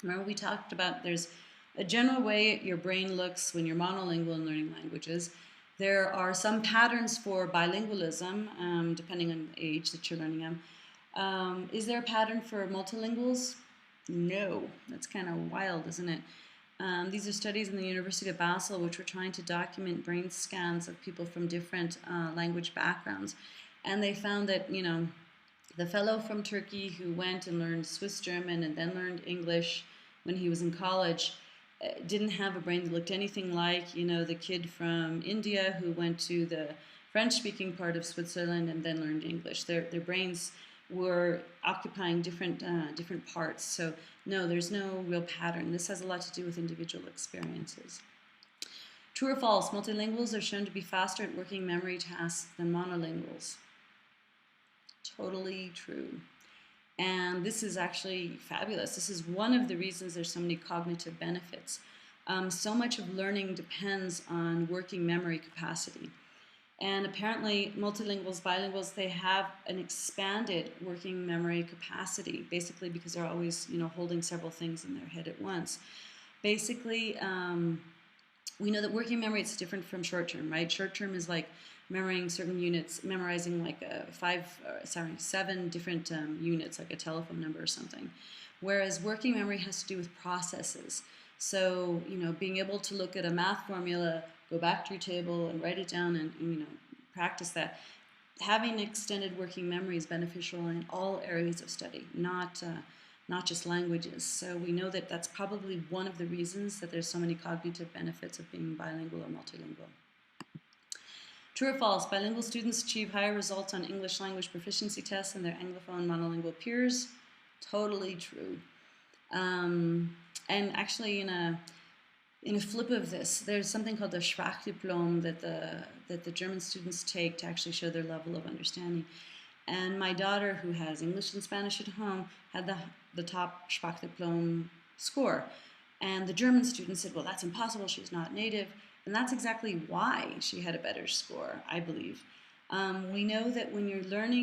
Remember we talked about there's a general way your brain looks when you're monolingual in learning languages. There are some patterns for bilingualism, depending on the age that you're learning them. Is there a pattern for multilinguals? No. That's kind of wild, isn't it? These are studies in the University of Basel which were trying to document brain scans of people from different language backgrounds. And they found that, the fellow from Turkey who went and learned Swiss German and then learned English when he was in college didn't have a brain that looked anything like, the kid from India who went to the French-speaking part of Switzerland and then learned English. Their brains were occupying different parts. So no, there's no real pattern. This has a lot to do with individual experiences. True or false? Multilinguals are shown to be faster at working memory tasks than monolinguals. Totally true. And this is actually fabulous. This is one of the reasons there's so many cognitive benefits. So much of learning depends on working memory capacity. And apparently multilinguals, bilinguals, they have an expanded working memory capacity, basically because they're always, holding several things in their head at once. Basically, we know that working memory is different from short term, right? Short term is like memorizing certain units, memorizing like 7 different units, like a telephone number or something. Whereas working memory has to do with processes. So, being able to look at a math formula, go back to your table and write it down and practice that. Having extended working memory is beneficial in all areas of study, not just languages. So we know that that's probably one of the reasons that there's so many cognitive benefits of being bilingual or multilingual. True or false? Bilingual students achieve higher results on English language proficiency tests than their Anglophone monolingual peers. Totally true. And actually, in a flip of this, there's something called the Sprachdiplom that the German students take to actually show their level of understanding. And my daughter, who has English and Spanish at home, had the top Sprachdiplom score. And the German students said, well, that's impossible, she's not native. And that's exactly why she had a better score, I believe. We know that when you learn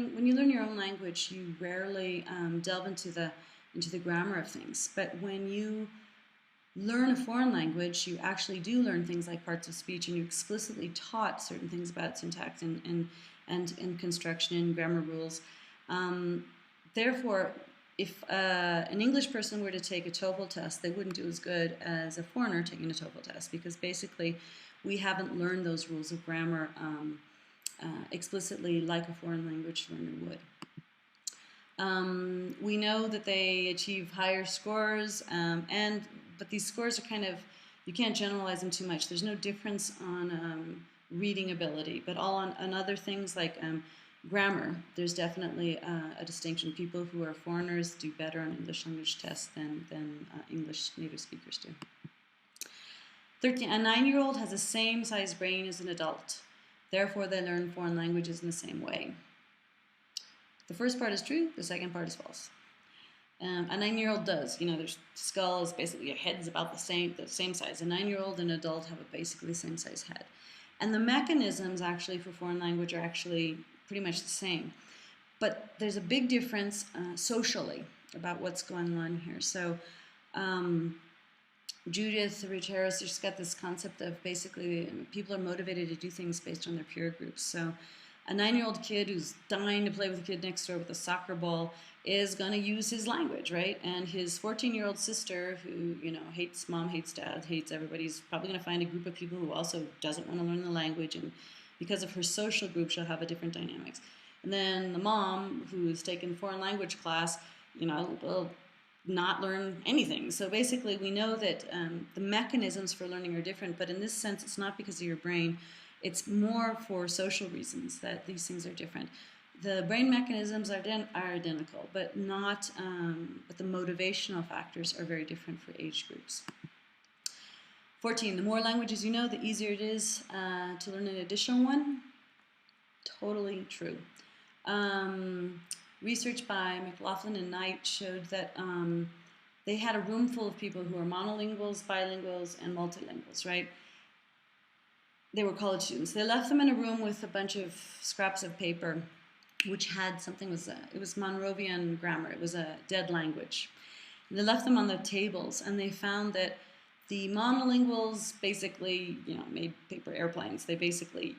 your own language, you rarely delve into the grammar of things. But when you learn a foreign language, you actually do learn things like parts of speech, and you're explicitly taught certain things about syntax and construction and grammar rules. Therefore, if an English person were to take a TOEFL test, they wouldn't do as good as a foreigner taking a TOEFL test, because basically we haven't learned those rules of grammar explicitly like a foreign language learner would. We know that they achieve higher scores, but these scores are you can't generalize them too much. There's no difference on reading ability, but all on other things like grammar, there's definitely a distinction. People who are foreigners do better on English language tests than English native speakers do. 13. A 9-year-old has the same size brain as an adult. Therefore, they learn foreign languages in the same way. The first part is true. The second part is false. A 9-year-old does. Their skull is basically, your head is about the same size. A 9-year-old and an adult have basically the same size head. And the mechanisms actually for foreign language are actually pretty much the same. But there's a big difference socially about what's going on here. So Judith Ruteris just got this concept of basically people are motivated to do things based on their peer groups. So a 9-year-old kid who's dying to play with a kid next door with a soccer ball is going to use his language, right? And his 14-year-old sister, who hates mom, hates dad, hates everybody, is probably going to find a group of people who also doesn't want to learn the language, and because of her social group, she'll have a different dynamics. And then the mom, who's taken foreign language class, will not learn anything. So basically, we know that the mechanisms for learning are different, but in this sense, it's not because of your brain. It's more for social reasons that these things are different. The brain mechanisms are identical, but but the motivational factors are very different for age groups. 14. The more languages you know, the easier it is to learn an additional one. Totally true. Research by McLaughlin and Knight showed that they had a room full of people who are monolinguals, bilinguals, and multilinguals, right? They were college students. They left them in a room with a bunch of scraps of paper, which had it was Monrovian grammar. It was a dead language. And they left them on the tables, and they found that the monolinguals basically, made paper airplanes. They basically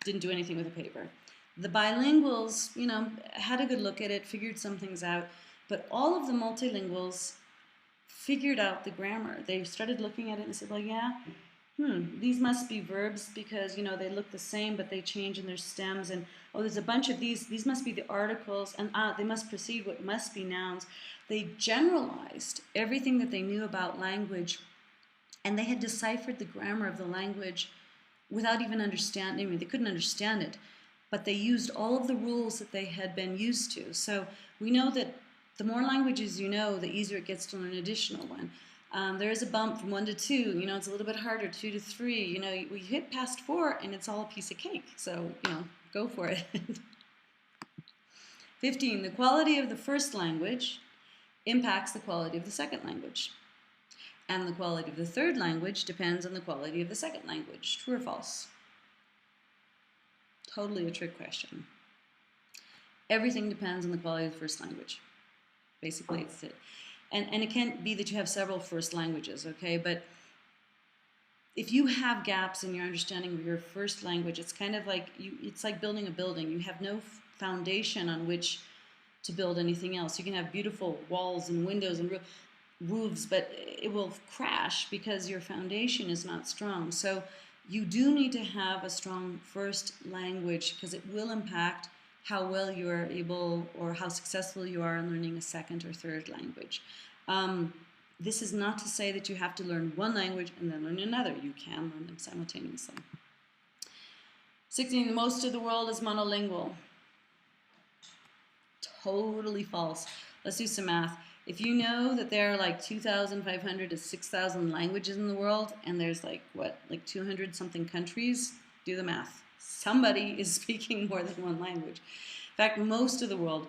didn't do anything with the paper. The bilinguals, had a good look at it, figured some things out, but all of the multilinguals figured out the grammar. They started looking at it and said, well, yeah, These must be verbs because, you know, they look the same, but they change in their stems. And, oh, there's a bunch of these. These must be the articles, and they must precede what must be nouns. They generalized everything that they knew about language, and they had deciphered the grammar of the language without even understanding. I mean, they couldn't understand it, but they used all of the rules that they had been used to. So we know that the more languages you know, the easier it gets to learn an additional one. There is a bump from 1 to 2. You know, it's a little bit harder. 2 to 3. You know, we hit past 4, and it's all a piece of cake. So, you know, go for it. 15. The quality of the first language impacts the quality of the second language. And the quality of the third language depends on the quality of the second language. True or false? Totally a trick question. Everything depends on the quality of the first language. Basically, it's it. And it can't be that you have several first languages, okay? But if you have gaps in your understanding of your first language, it's kind of like it's like building a building. You have no foundation on which to build anything else. You can have beautiful walls and windows and roofs, but it will crash because your foundation is not strong. So you do need to have a strong first language because it will impact how well you are able or how successful you are in learning a second or third language. This is not to say that you have to learn one language and then learn another. You can learn them simultaneously. 16. Most of the world is monolingual. Totally false. Let's do some math. If you know that there are like 2,500 to 6,000 languages in the world, and there's like 200 something countries, do the math. Somebody is speaking more than one language. In fact, most of the world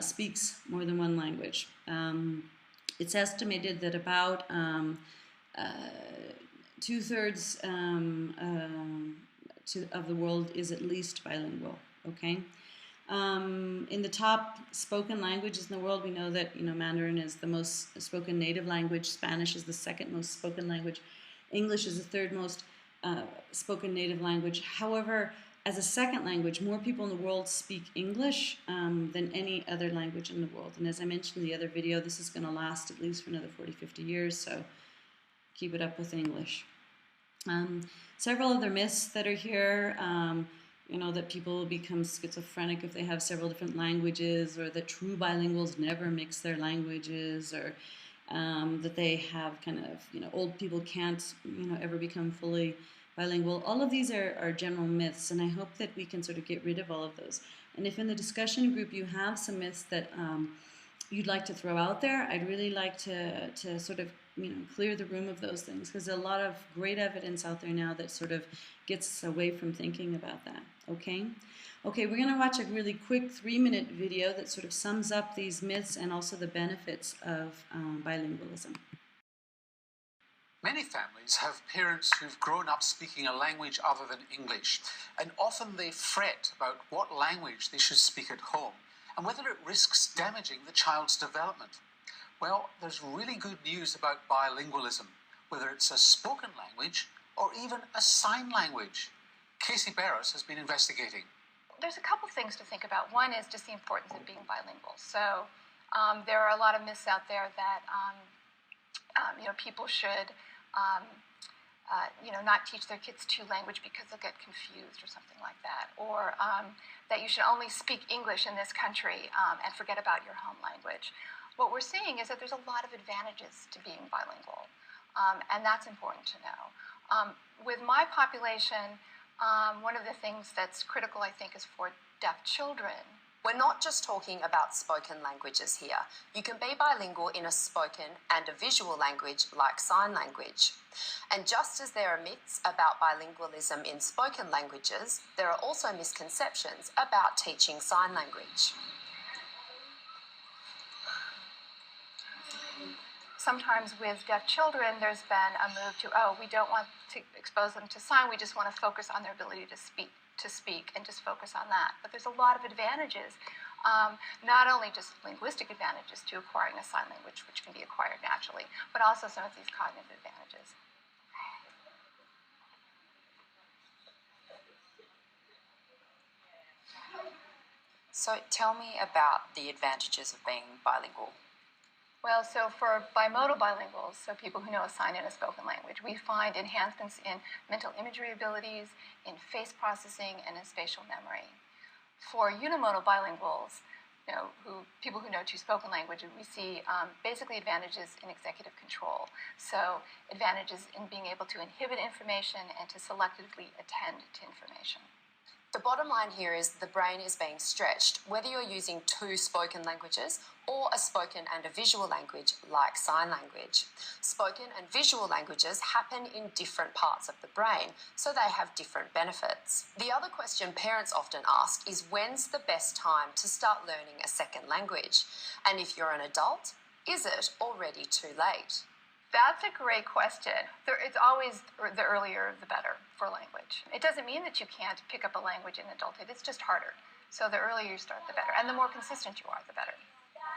speaks more than one language. It's estimated that about 2/3 of the world is at least bilingual. Okay. In the top spoken languages in the world, we know that Mandarin is the most spoken native language. Spanish is the second most spoken language. English is the third most spoken native language. However, as a second language, more people in the world speak English than any other language in the world. And as I mentioned in the other video, this is going to last at least for another 40, 50 years, so keep it up with English. Several other myths that are here, that people will become schizophrenic if they have several different languages, or that true bilinguals never mix their languages, or that they have old people can't, ever become fully bilingual. All of these are general myths, and I hope that we can sort of get rid of all of those. And if in the discussion group you have some myths that you'd like to throw out there, I'd really like to sort of clear the room of those things, because there's a lot of great evidence out there now that sort of gets us away from thinking about that. Okay, we're going to watch a really quick 3-minute video that sort of sums up these myths and also the benefits of bilingualism.
Many families have parents who've grown up speaking a language other than English, and often they fret about what language they should speak at home and whether it risks damaging the child's development. Well, there's really good news about bilingualism, whether it's a spoken language or even a sign language. Casey Barris has been investigating.
There's a couple things to think about. One is just the importance of being bilingual. So there are a lot of myths out there that people should not teach their kids 2 languages because they'll get confused or something like that, or that you should only speak English in this country and forget about your home language. What we're seeing is that there's a lot of advantages to being bilingual, and that's important to know. With my population, one of the things that's critical, I think, is for deaf children.
We're not just talking about spoken languages here. You can be bilingual in a spoken and a visual language like sign language. And just as there are myths about bilingualism in spoken languages, there are also misconceptions about teaching sign language.
Sometimes with deaf children, there's been a move to, we don't want to expose them to sign, we just want to focus on their ability to speak and just focus on that. But there's a lot of advantages, not only just linguistic advantages to acquiring a sign language, which can be acquired naturally, but also some of these cognitive advantages.
So tell me about the advantages of being bilingual.
Well, so for bimodal bilinguals, so people who know a sign and a spoken language, we find enhancements in mental imagery abilities, in face processing, and in spatial memory. For unimodal bilinguals, people who know two spoken languages, we see basically advantages in executive control. So advantages in being able to inhibit information and to selectively attend to information.
The bottom line here is the brain is being stretched, whether you're using two spoken languages or a spoken and a visual language like sign language. Spoken and visual languages happen in different parts of the brain, so they have different benefits. The other question parents often ask is when's the best time to start learning a second language? And if you're an adult, is it already too late?
That's a great question. It's always the earlier the better for language. It doesn't mean that you can't pick up a language in adulthood. It's just harder. So the earlier you start, the better. And the more consistent you are, the better.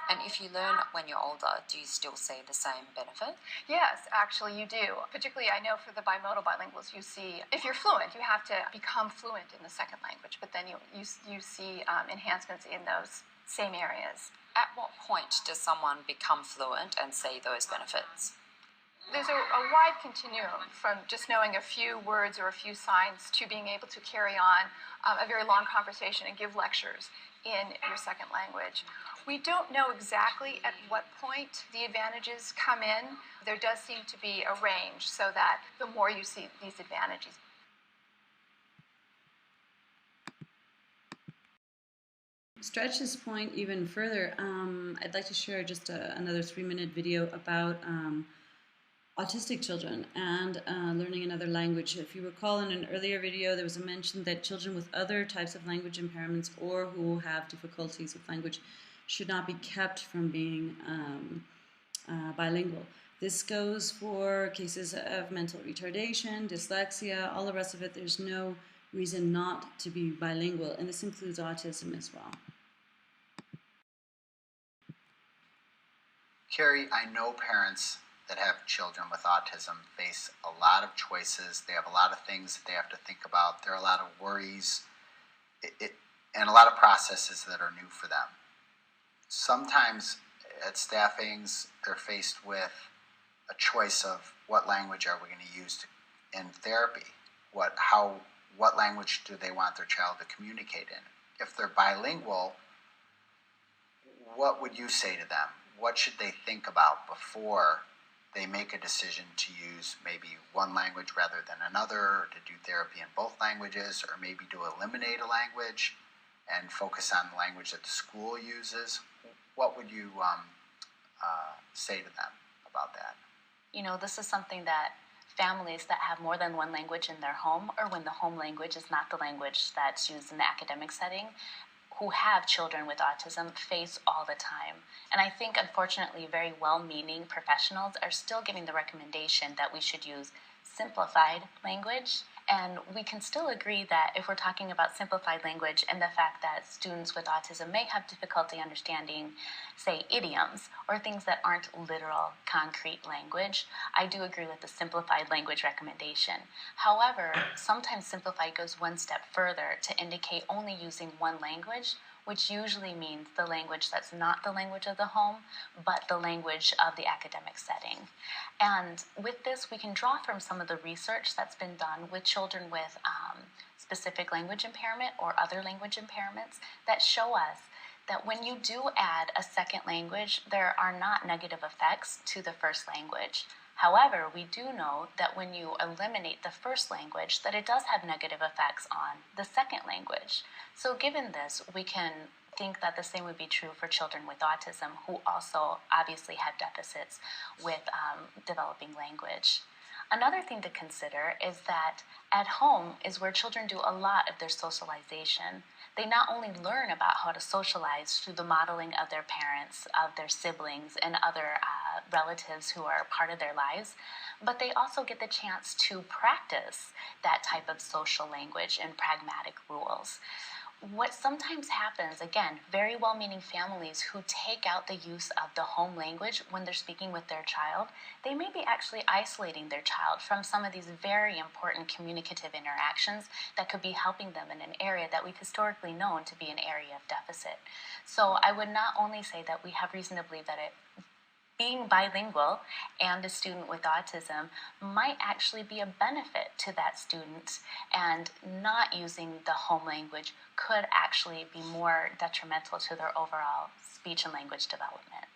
And if you learn when you're older, do you still see the same benefit?
Yes, actually you do. Particularly, I know for the bimodal bilinguals, you see, if you're fluent, you have to become fluent in the second language, but then you see enhancements in those same areas.
At what point does someone become fluent and see those benefits?
There's a wide continuum from just knowing a few words or a few signs to being able to carry on a very long conversation and give lectures in your second language. We don't know exactly at what point the advantages come in. There does seem to be a range so that the more you see these advantages.
Stretch this point even further. I'd like to share just another 3-minute video about autistic children and learning another language. If you recall in an earlier video, there was a mention that children with other types of language impairments or who have difficulties with language should not be kept from being bilingual. This goes for cases of mental retardation, dyslexia, all the rest of it. There's no reason not to be bilingual, and this includes autism as well.
Carrie, I know parents that have children with autism face a lot of choices. They have a lot of things that they have to think about. There are a lot of worries and a lot of processes that are new for them. Sometimes at staffings, they're faced with a choice of what language are we going to use in therapy? What language do they want their child to communicate in? If they're bilingual, what would you say to them? What should they think about before they make a decision to use maybe one language rather than another, or to do therapy in both languages, or maybe to eliminate a language and focus on the language that the school uses? What would you say to them about that?
You know, this is something that families that have more than one language in their home, or when the home language is not the language that's used in the academic setting, who have children with autism face all the time. And I think, unfortunately, very well-meaning professionals are still giving the recommendation that we should use simplified language. And we can still agree that if we're talking about simplified language and the fact that students with autism may have difficulty understanding, say, idioms or things that aren't literal, concrete language, I do agree with the simplified language recommendation. However, sometimes simplified goes one step further to indicate only using one language, which usually means the language that's not the language of the home, but the language of the academic setting. And with this, we can draw from some of the research that's been done with children with specific language impairment or other language impairments that show us that when you do add a second language, there are not negative effects to the first language. However, we do know that when you eliminate the first language, that it does have negative effects on the second language. So given this, we can think that the same would be true for children with autism, who also obviously have deficits with developing language. Another thing to consider is that at home is where children do a lot of their socialization. They not only learn about how to socialize through the modeling of their parents, of their siblings, and other relatives who are part of their lives, but they also get the chance to practice that type of social language and pragmatic rules. What sometimes happens, again, very well-meaning families who take out the use of the home language when they're speaking with their child, they may be actually isolating their child from some of these very important communicative interactions that could be helping them in an area that we've historically known to be an area of deficit. So I would not only say that we have reason to believe that being bilingual and a student with autism might actually be a benefit to that student, and not using the home language could actually be more detrimental to their overall speech and language development.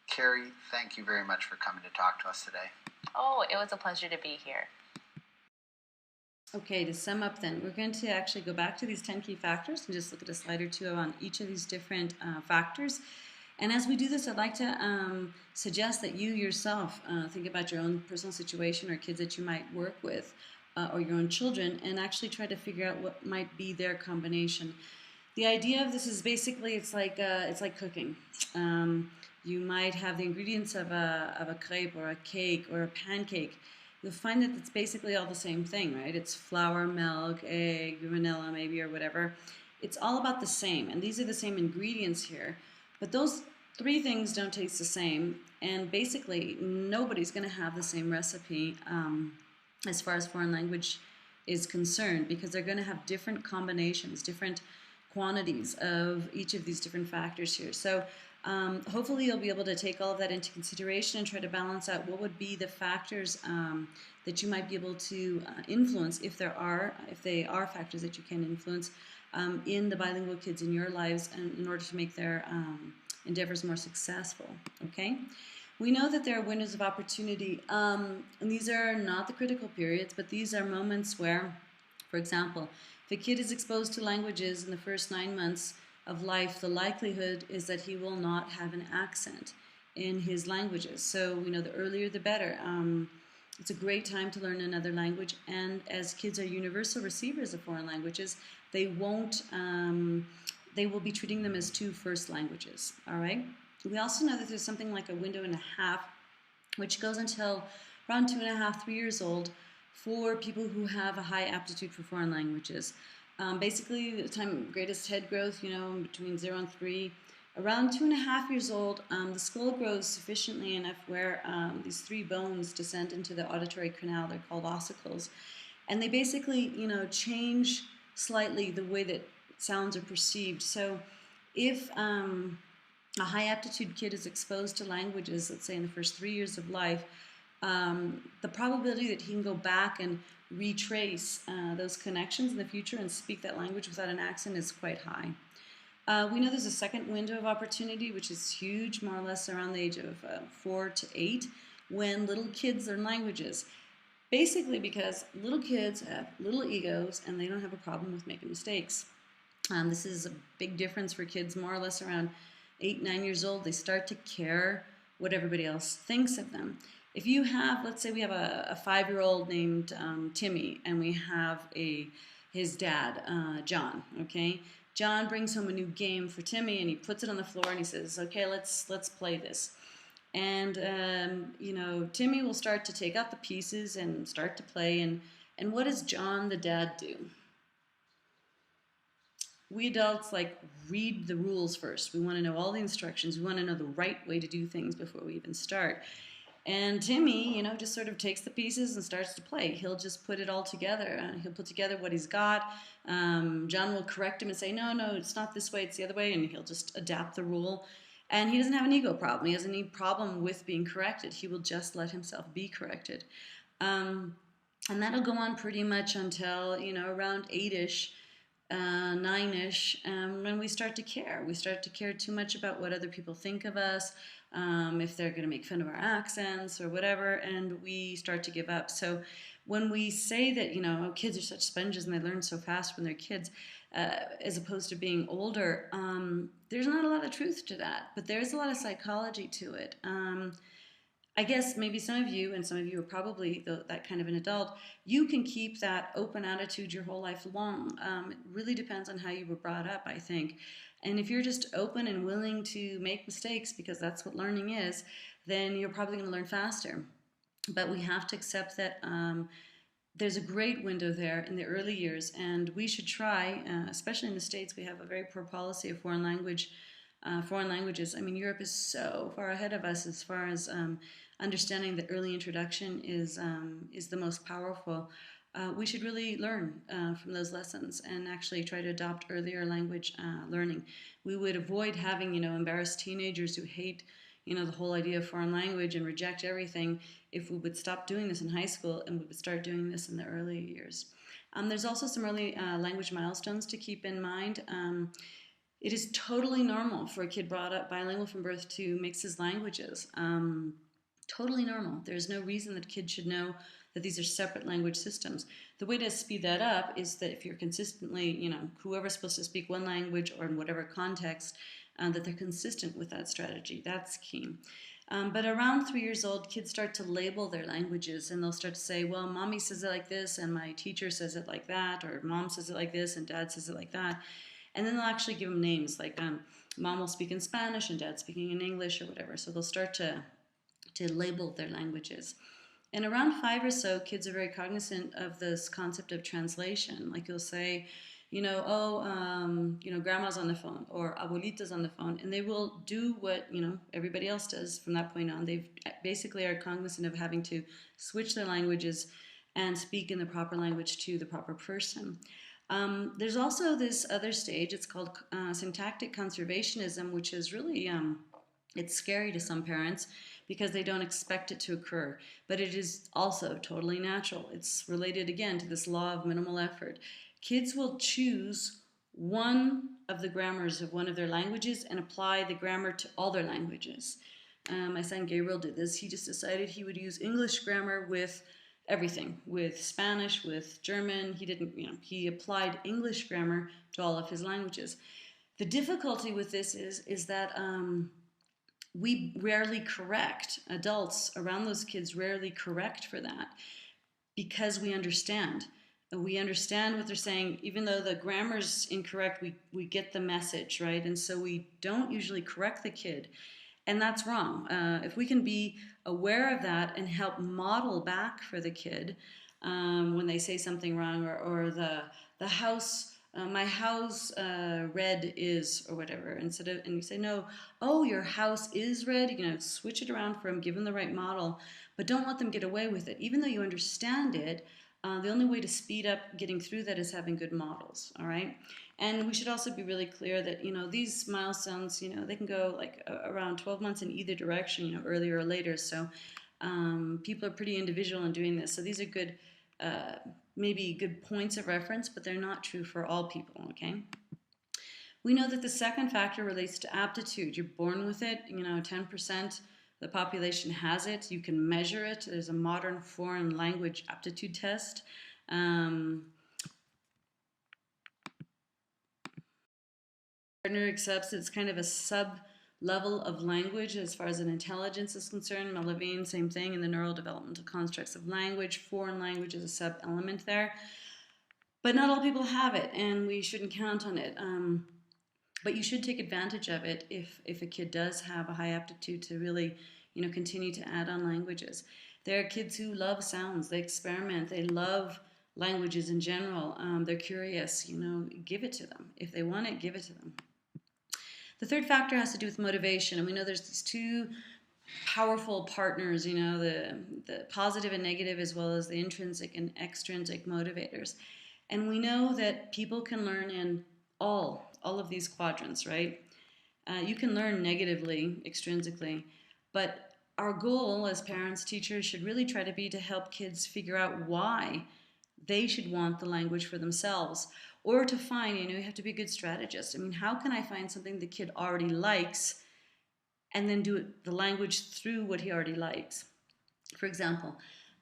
Carrie, thank you very much for coming to talk to us today.
Oh, it was a pleasure to be here.
Okay, to sum up then, we're going to actually go back to these 10 key factors and just look at a slide or two on each of these different factors. And as we do this, I'd like to suggest that you yourself think about your own personal situation or kids that you might work with or your own children, and actually try to figure out what might be their combination. The idea of this is basically it's like cooking. You might have the ingredients of a crepe or a cake or a pancake. You'll find that it's basically all the same thing, right? It's flour, milk, egg, vanilla maybe, or whatever. It's all about the same, and these are the same ingredients here. But those three things don't taste the same, and basically nobody's going to have the same recipe as far as foreign language is concerned, because they're going to have different combinations, different quantities of each of these different factors here. So hopefully you'll be able to take all of that into consideration and try to balance out what would be the factors that you might be able to influence, if they are factors that you can influence in the bilingual kids in your lives, and in order to make their endeavors more successful. Okay, we know that there are windows of opportunity, and these are not the critical periods, but these are moments where, for example, if a kid is exposed to languages in the first 9 months of life, the likelihood is that he will not have an accent in his languages. So we know the earlier the better. It's a great time to learn another language, and as kids are universal receivers of foreign languages, they will be treating them as two first languages. All right. We also know that there's something like a window and a half, which goes until around 2.5, 3 years old, for people who have a high aptitude for foreign languages. Basically, the time of greatest head growth, between 0 and 3. Around 2.5 years old, the skull grows sufficiently enough where these three bones descend into the auditory canal. They're called ossicles. And they basically, change slightly the way that sounds are perceived. So if a high aptitude kid is exposed to languages, let's say in the first 3 years of life, the probability that he can go back and retrace those connections in the future and speak that language without an accent is quite high. We know there's a second window of opportunity, which is huge, more or less around the age of 4 to 8, when little kids learn languages. Basically because little kids have little egos and they don't have a problem with making mistakes. This is a big difference for kids more or less around 8, 9 years old. They start to care what everybody else thinks of them. If you have, let's say we have a 5-year-old named Timmy, and we have his dad, John, okay? John brings home a new game for Timmy, and he puts it on the floor, and he says, okay, let's play this. And, Timmy will start to take out the pieces and start to play, and what does John, the dad, do? We adults read the rules first. We want to know all the instructions. We want to know the right way to do things before we even start. And Timmy, just sort of takes the pieces and starts to play. He'll just put it all together. He'll put together what he's got. John will correct him and say, no, it's not this way, it's the other way, and he'll just adapt the rule. And he doesn't have an ego problem. He doesn't need problem with being corrected. He will just let himself be corrected. And that'll go on pretty much until, around 8-ish, 9-ish, when we start to care. We start to care too much about what other people think of us, if they're going to make fun of our accents or whatever, and we start to give up. So when we say that, kids are such sponges and they learn so fast when they're kids, as opposed to being older, there's not a lot of truth to that, but there's a lot of psychology to it. I guess maybe some of you are probably that kind of an adult, you can keep that open attitude your whole life long. It really depends on how you were brought up, I think. And if you're just open and willing to make mistakes, because that's what learning is, then you're probably going to learn faster. But we have to accept that there's a great window there in the early years, and we should try, especially in the States, we have a very poor policy of foreign languages. I mean, Europe is so far ahead of us as far as understanding that early introduction is the most powerful. We should really learn from those lessons and actually try to adopt earlier language learning. We would avoid having, embarrassed teenagers who hate, the whole idea of foreign language and reject everything if we would stop doing this in high school and we would start doing this in the early years. There's also some early language milestones to keep in mind. It is totally normal for a kid brought up bilingual from birth to mix his languages. Totally normal. There's no reason that kids should know that these are separate language systems. The way to speed that up is that if you're consistently, whoever's supposed to speak one language or in whatever context, that they're consistent with that strategy. That's key. But around 3 years old, kids start to label their languages, and they'll start to say, well, mommy says it like this, and my teacher says it like that, or mom says it like this, and dad says it like that. And then they'll actually give them names, like mom will speak in Spanish, and dad's speaking in English, or whatever. So they'll start to label their languages. And around 5 or so, kids are very cognizant of this concept of translation. Like you'll say, grandma's on the phone or abuelita's on the phone, and they will do what, everybody else does from that point on. They basically are cognizant of having to switch their languages and speak in the proper language to the proper person. There's also this other stage, it's called syntactic conservationism, which is really, it's scary to some parents because they don't expect it to occur. But it is also totally natural. It's related, again, to this law of minimal effort. Kids will choose one of the grammars of one of their languages and apply the grammar to all their languages. My son Gabriel did this. He just decided he would use English grammar with everything, with Spanish, with German. He applied English grammar to all of his languages. The difficulty with this is that we rarely correct. Adults around those kids rarely correct for that because we understand. We understand what they're saying. Even though the grammar's incorrect, we get the message, right? And so we don't usually correct the kid. And that's wrong. If we can be aware of that and help model back for the kid when they say something wrong, or the house, my house red is, or whatever, and you say, no, oh, your house is red, switch it around for them, give them the right model, but don't let them get away with it. Even though you understand it, the only way to speed up getting through that is having good models, all right? And we should also be really clear that, these milestones, they can go like around 12 months in either direction, earlier or later. So people are pretty individual in doing this. So these are good, maybe good points of reference, but they're not true for all people, okay? We know that the second factor relates to aptitude. You're born with it, 10% the population has it. You can measure it. There's a modern foreign language aptitude test. Partner accepts it's kind of a sub-level of language as far as an intelligence is concerned. Levine, same thing in the neurodevelopmental constructs of language. Foreign language is a sub-element there. But not all people have it, and we shouldn't count on it. But you should take advantage of it if a kid does have a high aptitude to really, continue to add on languages. There are kids who love sounds. They experiment. They love languages in general. They're curious. Give it to them. If they want it, give it to them. The third factor has to do with motivation. And we know there's these two powerful partners, the positive and negative, as well as the intrinsic and extrinsic motivators. And we know that people can learn in all of these quadrants, right? You can learn negatively, extrinsically, but our goal as parents, teachers, should really try to be to help kids figure out why they should want the language for themselves, or to find, you have to be a good strategist. How can I find something the kid already likes and then do the language through what he already likes? For example,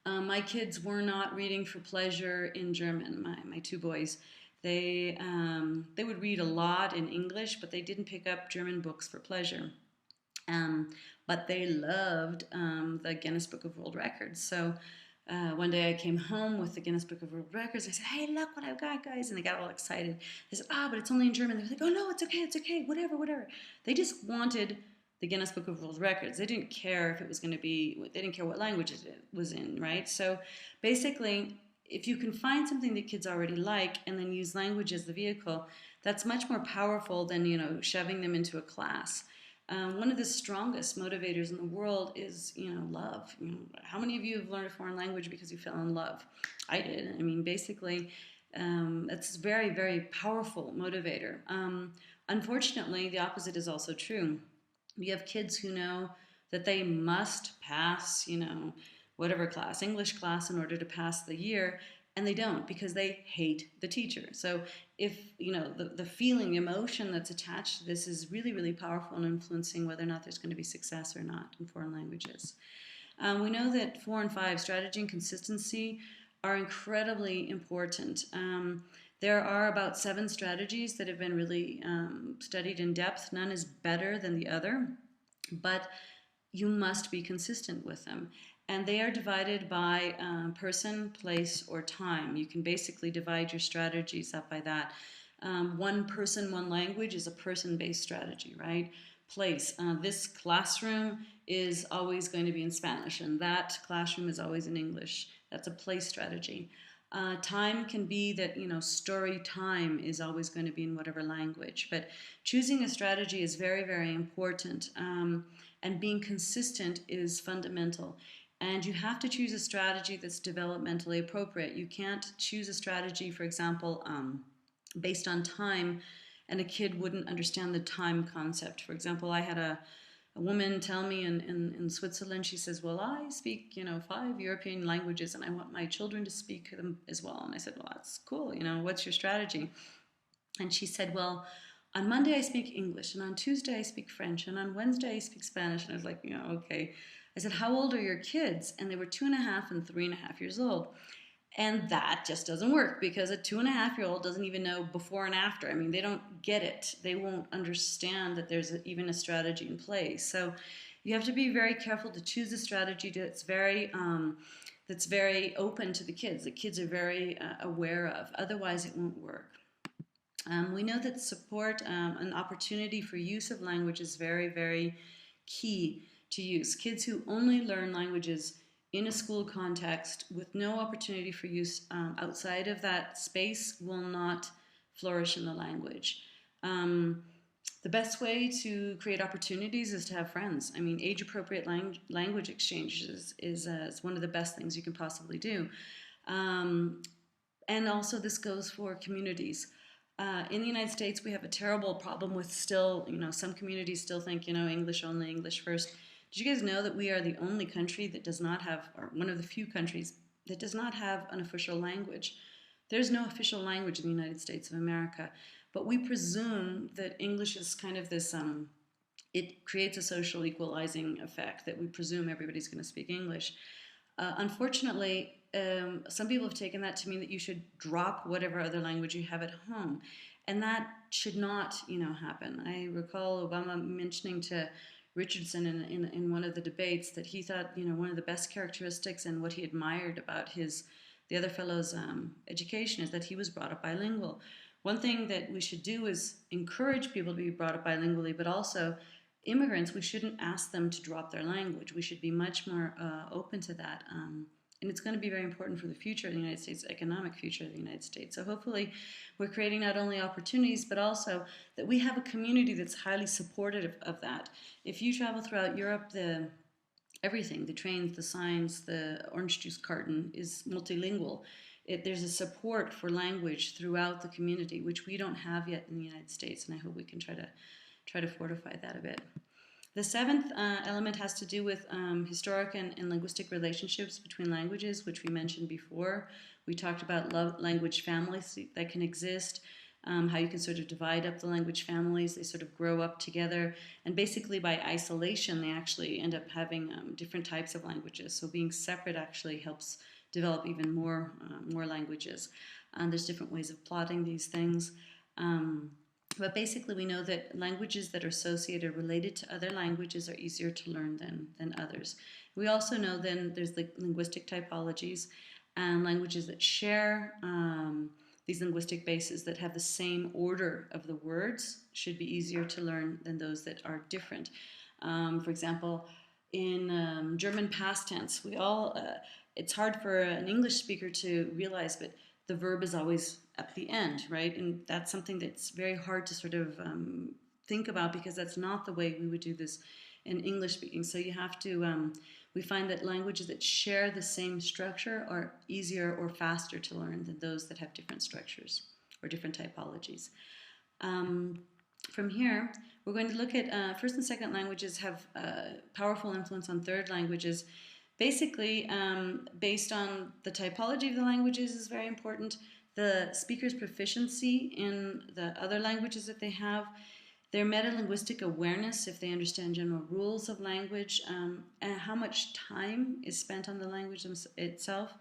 my kids were not reading for pleasure in German, my two boys. They would read a lot in English, but they didn't pick up German books for pleasure. But they loved the Guinness Book of World Records. So one day I came home with the Guinness Book of World Records. I said, hey, look what I've got, guys. And they got all excited. They said, but it's only in German. They were like, oh, no, it's okay, whatever. They just wanted the Guinness Book of World Records. They didn't care if it was going to be, they didn't care what language it was in, right? So basically, if you can find something that kids already like and then use language as the vehicle, that's much more powerful than, shoving them into a class. One of the strongest motivators in the world is, love. How many of you have learned a foreign language because you fell in love? I did. Basically, it's a very, very powerful motivator. Unfortunately, the opposite is also true. We have kids who know that they must pass, whatever class, English class, in order to pass the year, and they don't because they hate the teacher. So if, the feeling, the emotion that's attached to this is really, really powerful in influencing whether or not there's going to be success or not in foreign languages. We know that 4 and 5, strategy and consistency, are incredibly important. There are about 7 strategies that have been really studied in depth. None is better than the other, but you must be consistent with them. And they are divided by person, place, or time. You can basically divide your strategies up by that. One person, one language is a person-based strategy, right? Place. This classroom is always going to be in Spanish, and that classroom is always in English. That's a place strategy. Time can be that, story time is always going to be in whatever language. But choosing a strategy is very, very important. And being consistent is fundamental. And you have to choose a strategy that's developmentally appropriate. You can't choose a strategy, for example, based on time, and a kid wouldn't understand the time concept. For example, I had a woman tell me in Switzerland, she says, well, I speak, 5 European languages, and I want my children to speak them as well. And I said, well, that's cool. What's your strategy? And she said, well, on Monday I speak English, and on Tuesday I speak French, and on Wednesday I speak Spanish. And I was like, okay. I said, how old are your kids? And they were 2.5 and 3.5 years old. And that just doesn't work, because a 2.5-year-old doesn't even know before and after. I mean, they don't get it. They won't understand that there's even a strategy in place. So you have to be very careful to choose a strategy that's very open to the kids. The kids are very aware of. Otherwise, it won't work. We know that support and opportunity for use of language is very, very key to use. Kids who only learn languages in a school context with no opportunity for use outside of that space will not flourish in the language. The best way to create opportunities is to have friends. I mean, age-appropriate language exchanges is one of the best things you can possibly do. And also this goes for communities. In the United States, we have a terrible problem with still, some communities still think, English only, English first. Did you guys know that we are the only country that does not have, or one of the few countries that does not have an official language? There's no official language in the United States of America, but we presume that English is kind of this, it creates a social equalizing effect, that we presume everybody's going to speak English. Unfortunately, some people have taken that to mean that you should drop whatever other language you have at home, and that should not, happen. I recall Obama mentioning to Richardson in one of the debates that he thought, one of the best characteristics and what he admired about the other fellow's education is that he was brought up bilingual. One thing that we should do is encourage people to be brought up bilingually, but also immigrants, we shouldn't ask them to drop their language. We should be much more open to that. And it's going to be very important for the future of the United States, economic future of the United States. So hopefully we're creating not only opportunities, but also that we have a community that's highly supportive of that. If you travel throughout Europe, everything, the trains, the signs, the orange juice carton is multilingual. There's a support for language throughout the community, which we don't have yet in the United States, and I hope we can try to fortify that a bit. The 7th element has to do with historic and linguistic relationships between languages, which we mentioned before. We talked about language families that can exist, how you can sort of divide up the language families. They sort of grow up together, and basically by isolation, they actually end up having different types of languages. So being separate actually helps develop even more languages. There's different ways of plotting these things. But basically, we know that languages that are associated, related to other languages, are easier to learn than others. We also know then there's linguistic typologies and languages that share these linguistic bases that have the same order of the words should be easier to learn than those that are different. For example, in German past tense, it's hard for an English speaker to realize, but the verb is always at the end, right? And that's something that's very hard to sort of think about, because that's not the way we would do this in English speaking. So you have to, we find that languages that share the same structure are easier or faster to learn than those that have different structures or different typologies. From here, we're going to look at first and second languages have powerful influence on third languages. Basically, based on the typology of the languages is very important. The speaker's proficiency in the other languages that they have, their metalinguistic awareness, if they understand general rules of language, and how much time is spent on the language itself.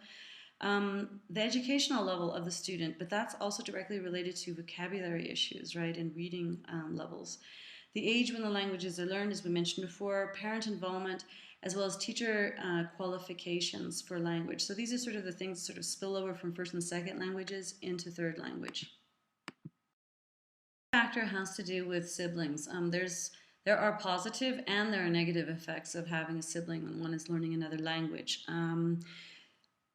The educational level of the student, but that's also directly related to vocabulary issues, right, and reading levels. The age when the languages are learned, as we mentioned before, parent involvement, as well as teacher qualifications for language. So these are sort of the things that sort of spill over from first and second languages into third language. Factor has to do with siblings. There are positive and there are negative effects of having a sibling when one is learning another language.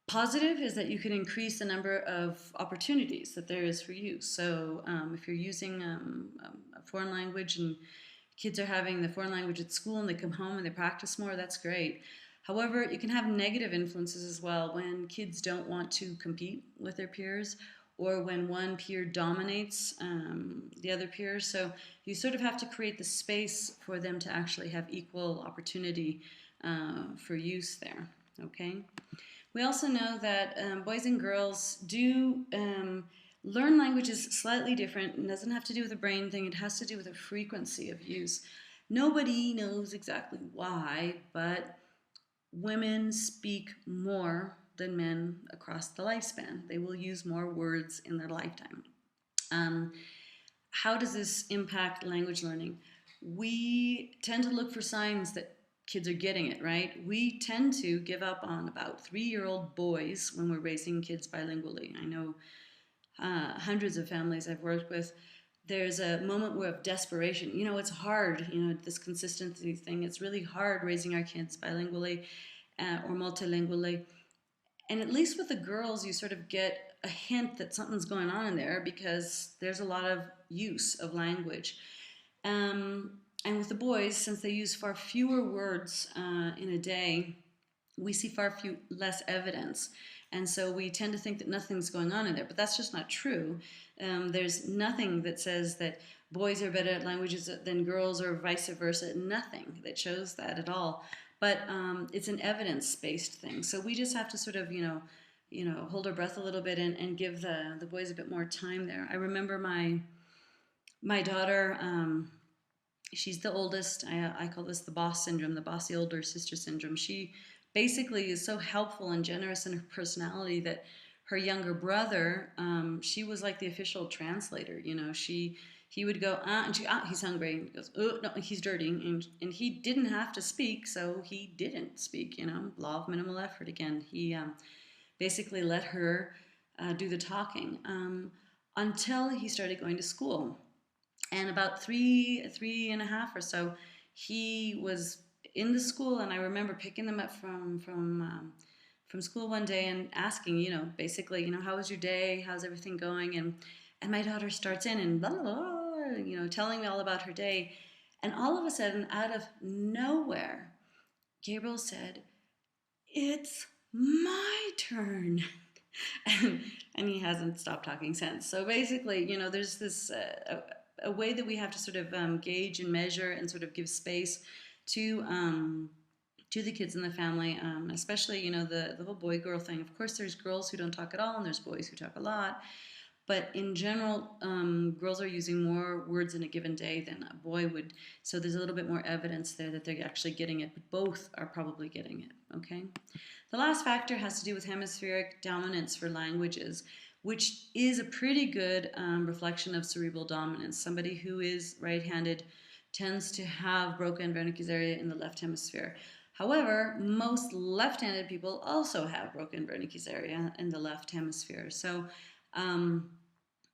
Positive is that you can increase the number of opportunities that there is for use. So if you're using a foreign language and kids are having the foreign language at school and they come home and they practice more, that's great. However, you can have negative influences as well when kids don't want to compete with their peers or when one peer dominates the other peers. So you sort of have to create the space for them to actually have equal opportunity for use there, okay? We also know that boys and girls do learn languages slightly different. It doesn't have to do with a brain thing. It has to do with a frequency of use. Nobody knows exactly why, but women speak more than men across the lifespan. They will use more words in their lifetime. How does this impact language learning? We tend to look for signs that kids are getting it, right? We tend to give up on about 3-year-old boys when we're raising kids bilingually. I know hundreds of families I've worked with. There's a moment of desperation. You know, it's hard, you know, this consistency thing. It's really hard raising our kids bilingually or multilingually. And at least with the girls, you sort of get a hint that something's going on in there because there's a lot of use of language. And with the boys, since they use far fewer words in a day, we see less evidence. And so we tend to think that nothing's going on in there, but that's just not true. There's nothing that says that boys are better at languages than girls or vice versa. Nothing that shows that at all. But it's an evidence-based thing. So we just have to sort of, hold our breath a little bit and give the boys a bit more time there. I remember my daughter. She's the oldest. I call this the boss syndrome, the bossy older sister syndrome. She basically is so helpful and generous in her personality that her younger brother, she was like the official translator. You know, he would go, and she, he's hungry. And he goes, oh, no, he's dirty. And he didn't have to speak, so he didn't speak, law of minimal effort again. He basically let her do the talking until he started going to school. And about three and a half or so, he was in the school, and I remember picking them up from school one day and asking, basically, how was your day? How's everything going? And my daughter starts in and blah, blah, blah, telling me all about her day. And all of a sudden, out of nowhere, Gabriel said, "It's my turn." and he hasn't stopped talking since. So basically, there's this a way that we have to sort of gauge and measure and sort of give space to the kids in the family, especially, the whole boy-girl thing. Of course, there's girls who don't talk at all, and there's boys who talk a lot. But in general, girls are using more words in a given day than a boy would. So there's a little bit more evidence there that they're actually getting it, but both are probably getting it, okay? The last factor has to do with hemispheric dominance for languages, which is a pretty good reflection of cerebral dominance. Somebody who is right-handed tends to have broken Wernicke's area in the left hemisphere. However, most left-handed people also have broken Wernicke's area in the left hemisphere. So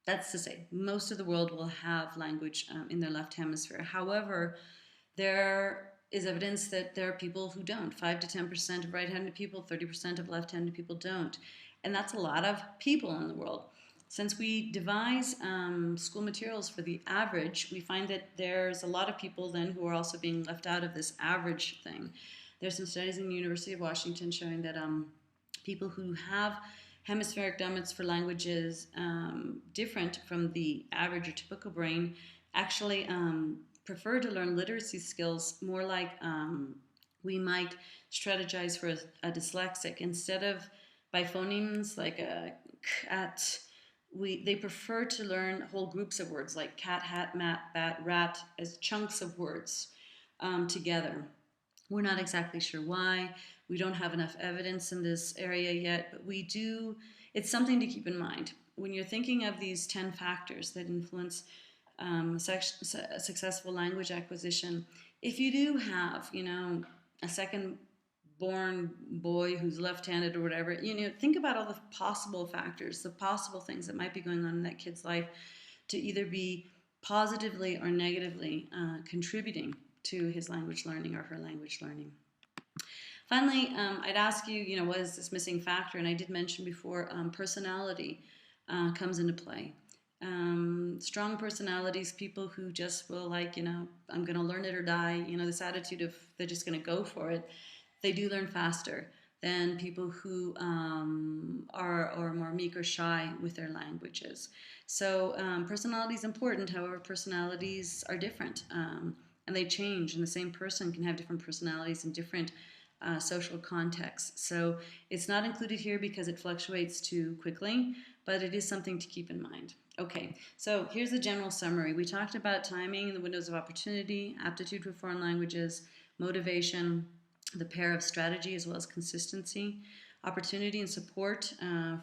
that's to say, most of the world will have language in their left hemisphere. However, there is evidence that there are people who don't. 5 to 10% of right-handed people, 30% of left-handed people don't. And that's a lot of people in the world. Since we devise school materials for the average, we find that there's a lot of people then who are also being left out of this average thing. There's some studies in the University of Washington showing that people who have hemispheric dominance for languages different from the average or typical brain actually prefer to learn literacy skills more like we might strategize for a dyslexic instead of by phonemes like a cat. They prefer to learn whole groups of words like cat, hat, mat, bat, rat as chunks of words together. We're not exactly sure why. We don't have enough evidence in this area yet, but we do. It's something to keep in mind when you're thinking of these 10 factors that influence successful language acquisition. If you do have, a second born boy who's left-handed or whatever, think about all the possible factors, the possible things that might be going on in that kid's life to either be positively or negatively contributing to his language learning or her language learning. Finally, I'd ask you, what is this missing factor? And I did mention before, personality comes into play. Strong personalities, people who just will I'm going to learn it or die, this attitude of they're just going to go for it, they do learn faster than people who are more meek or shy with their languages. So personality is important. However, personalities are different and they change, and the same person can have different personalities in different social contexts. So it's not included here because it fluctuates too quickly, but it is something to keep in mind. Okay, so here's the general summary. We talked about timing and the windows of opportunity, aptitude for foreign languages, motivation, the pair of strategy as well as consistency, opportunity and support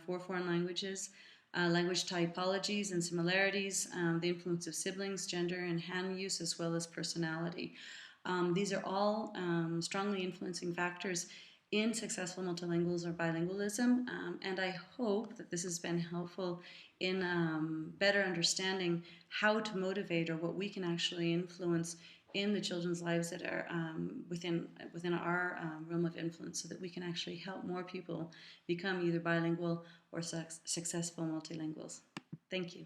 for foreign languages, language typologies and similarities, the influence of siblings, gender and hand use, as well as personality. These are all strongly influencing factors in successful multilinguals or bilingualism, and I hope that this has been helpful in better understanding how to motivate or what we can actually influence in the children's lives that are within our realm of influence, so that we can actually help more people become either bilingual or successful multilinguals. Thank you.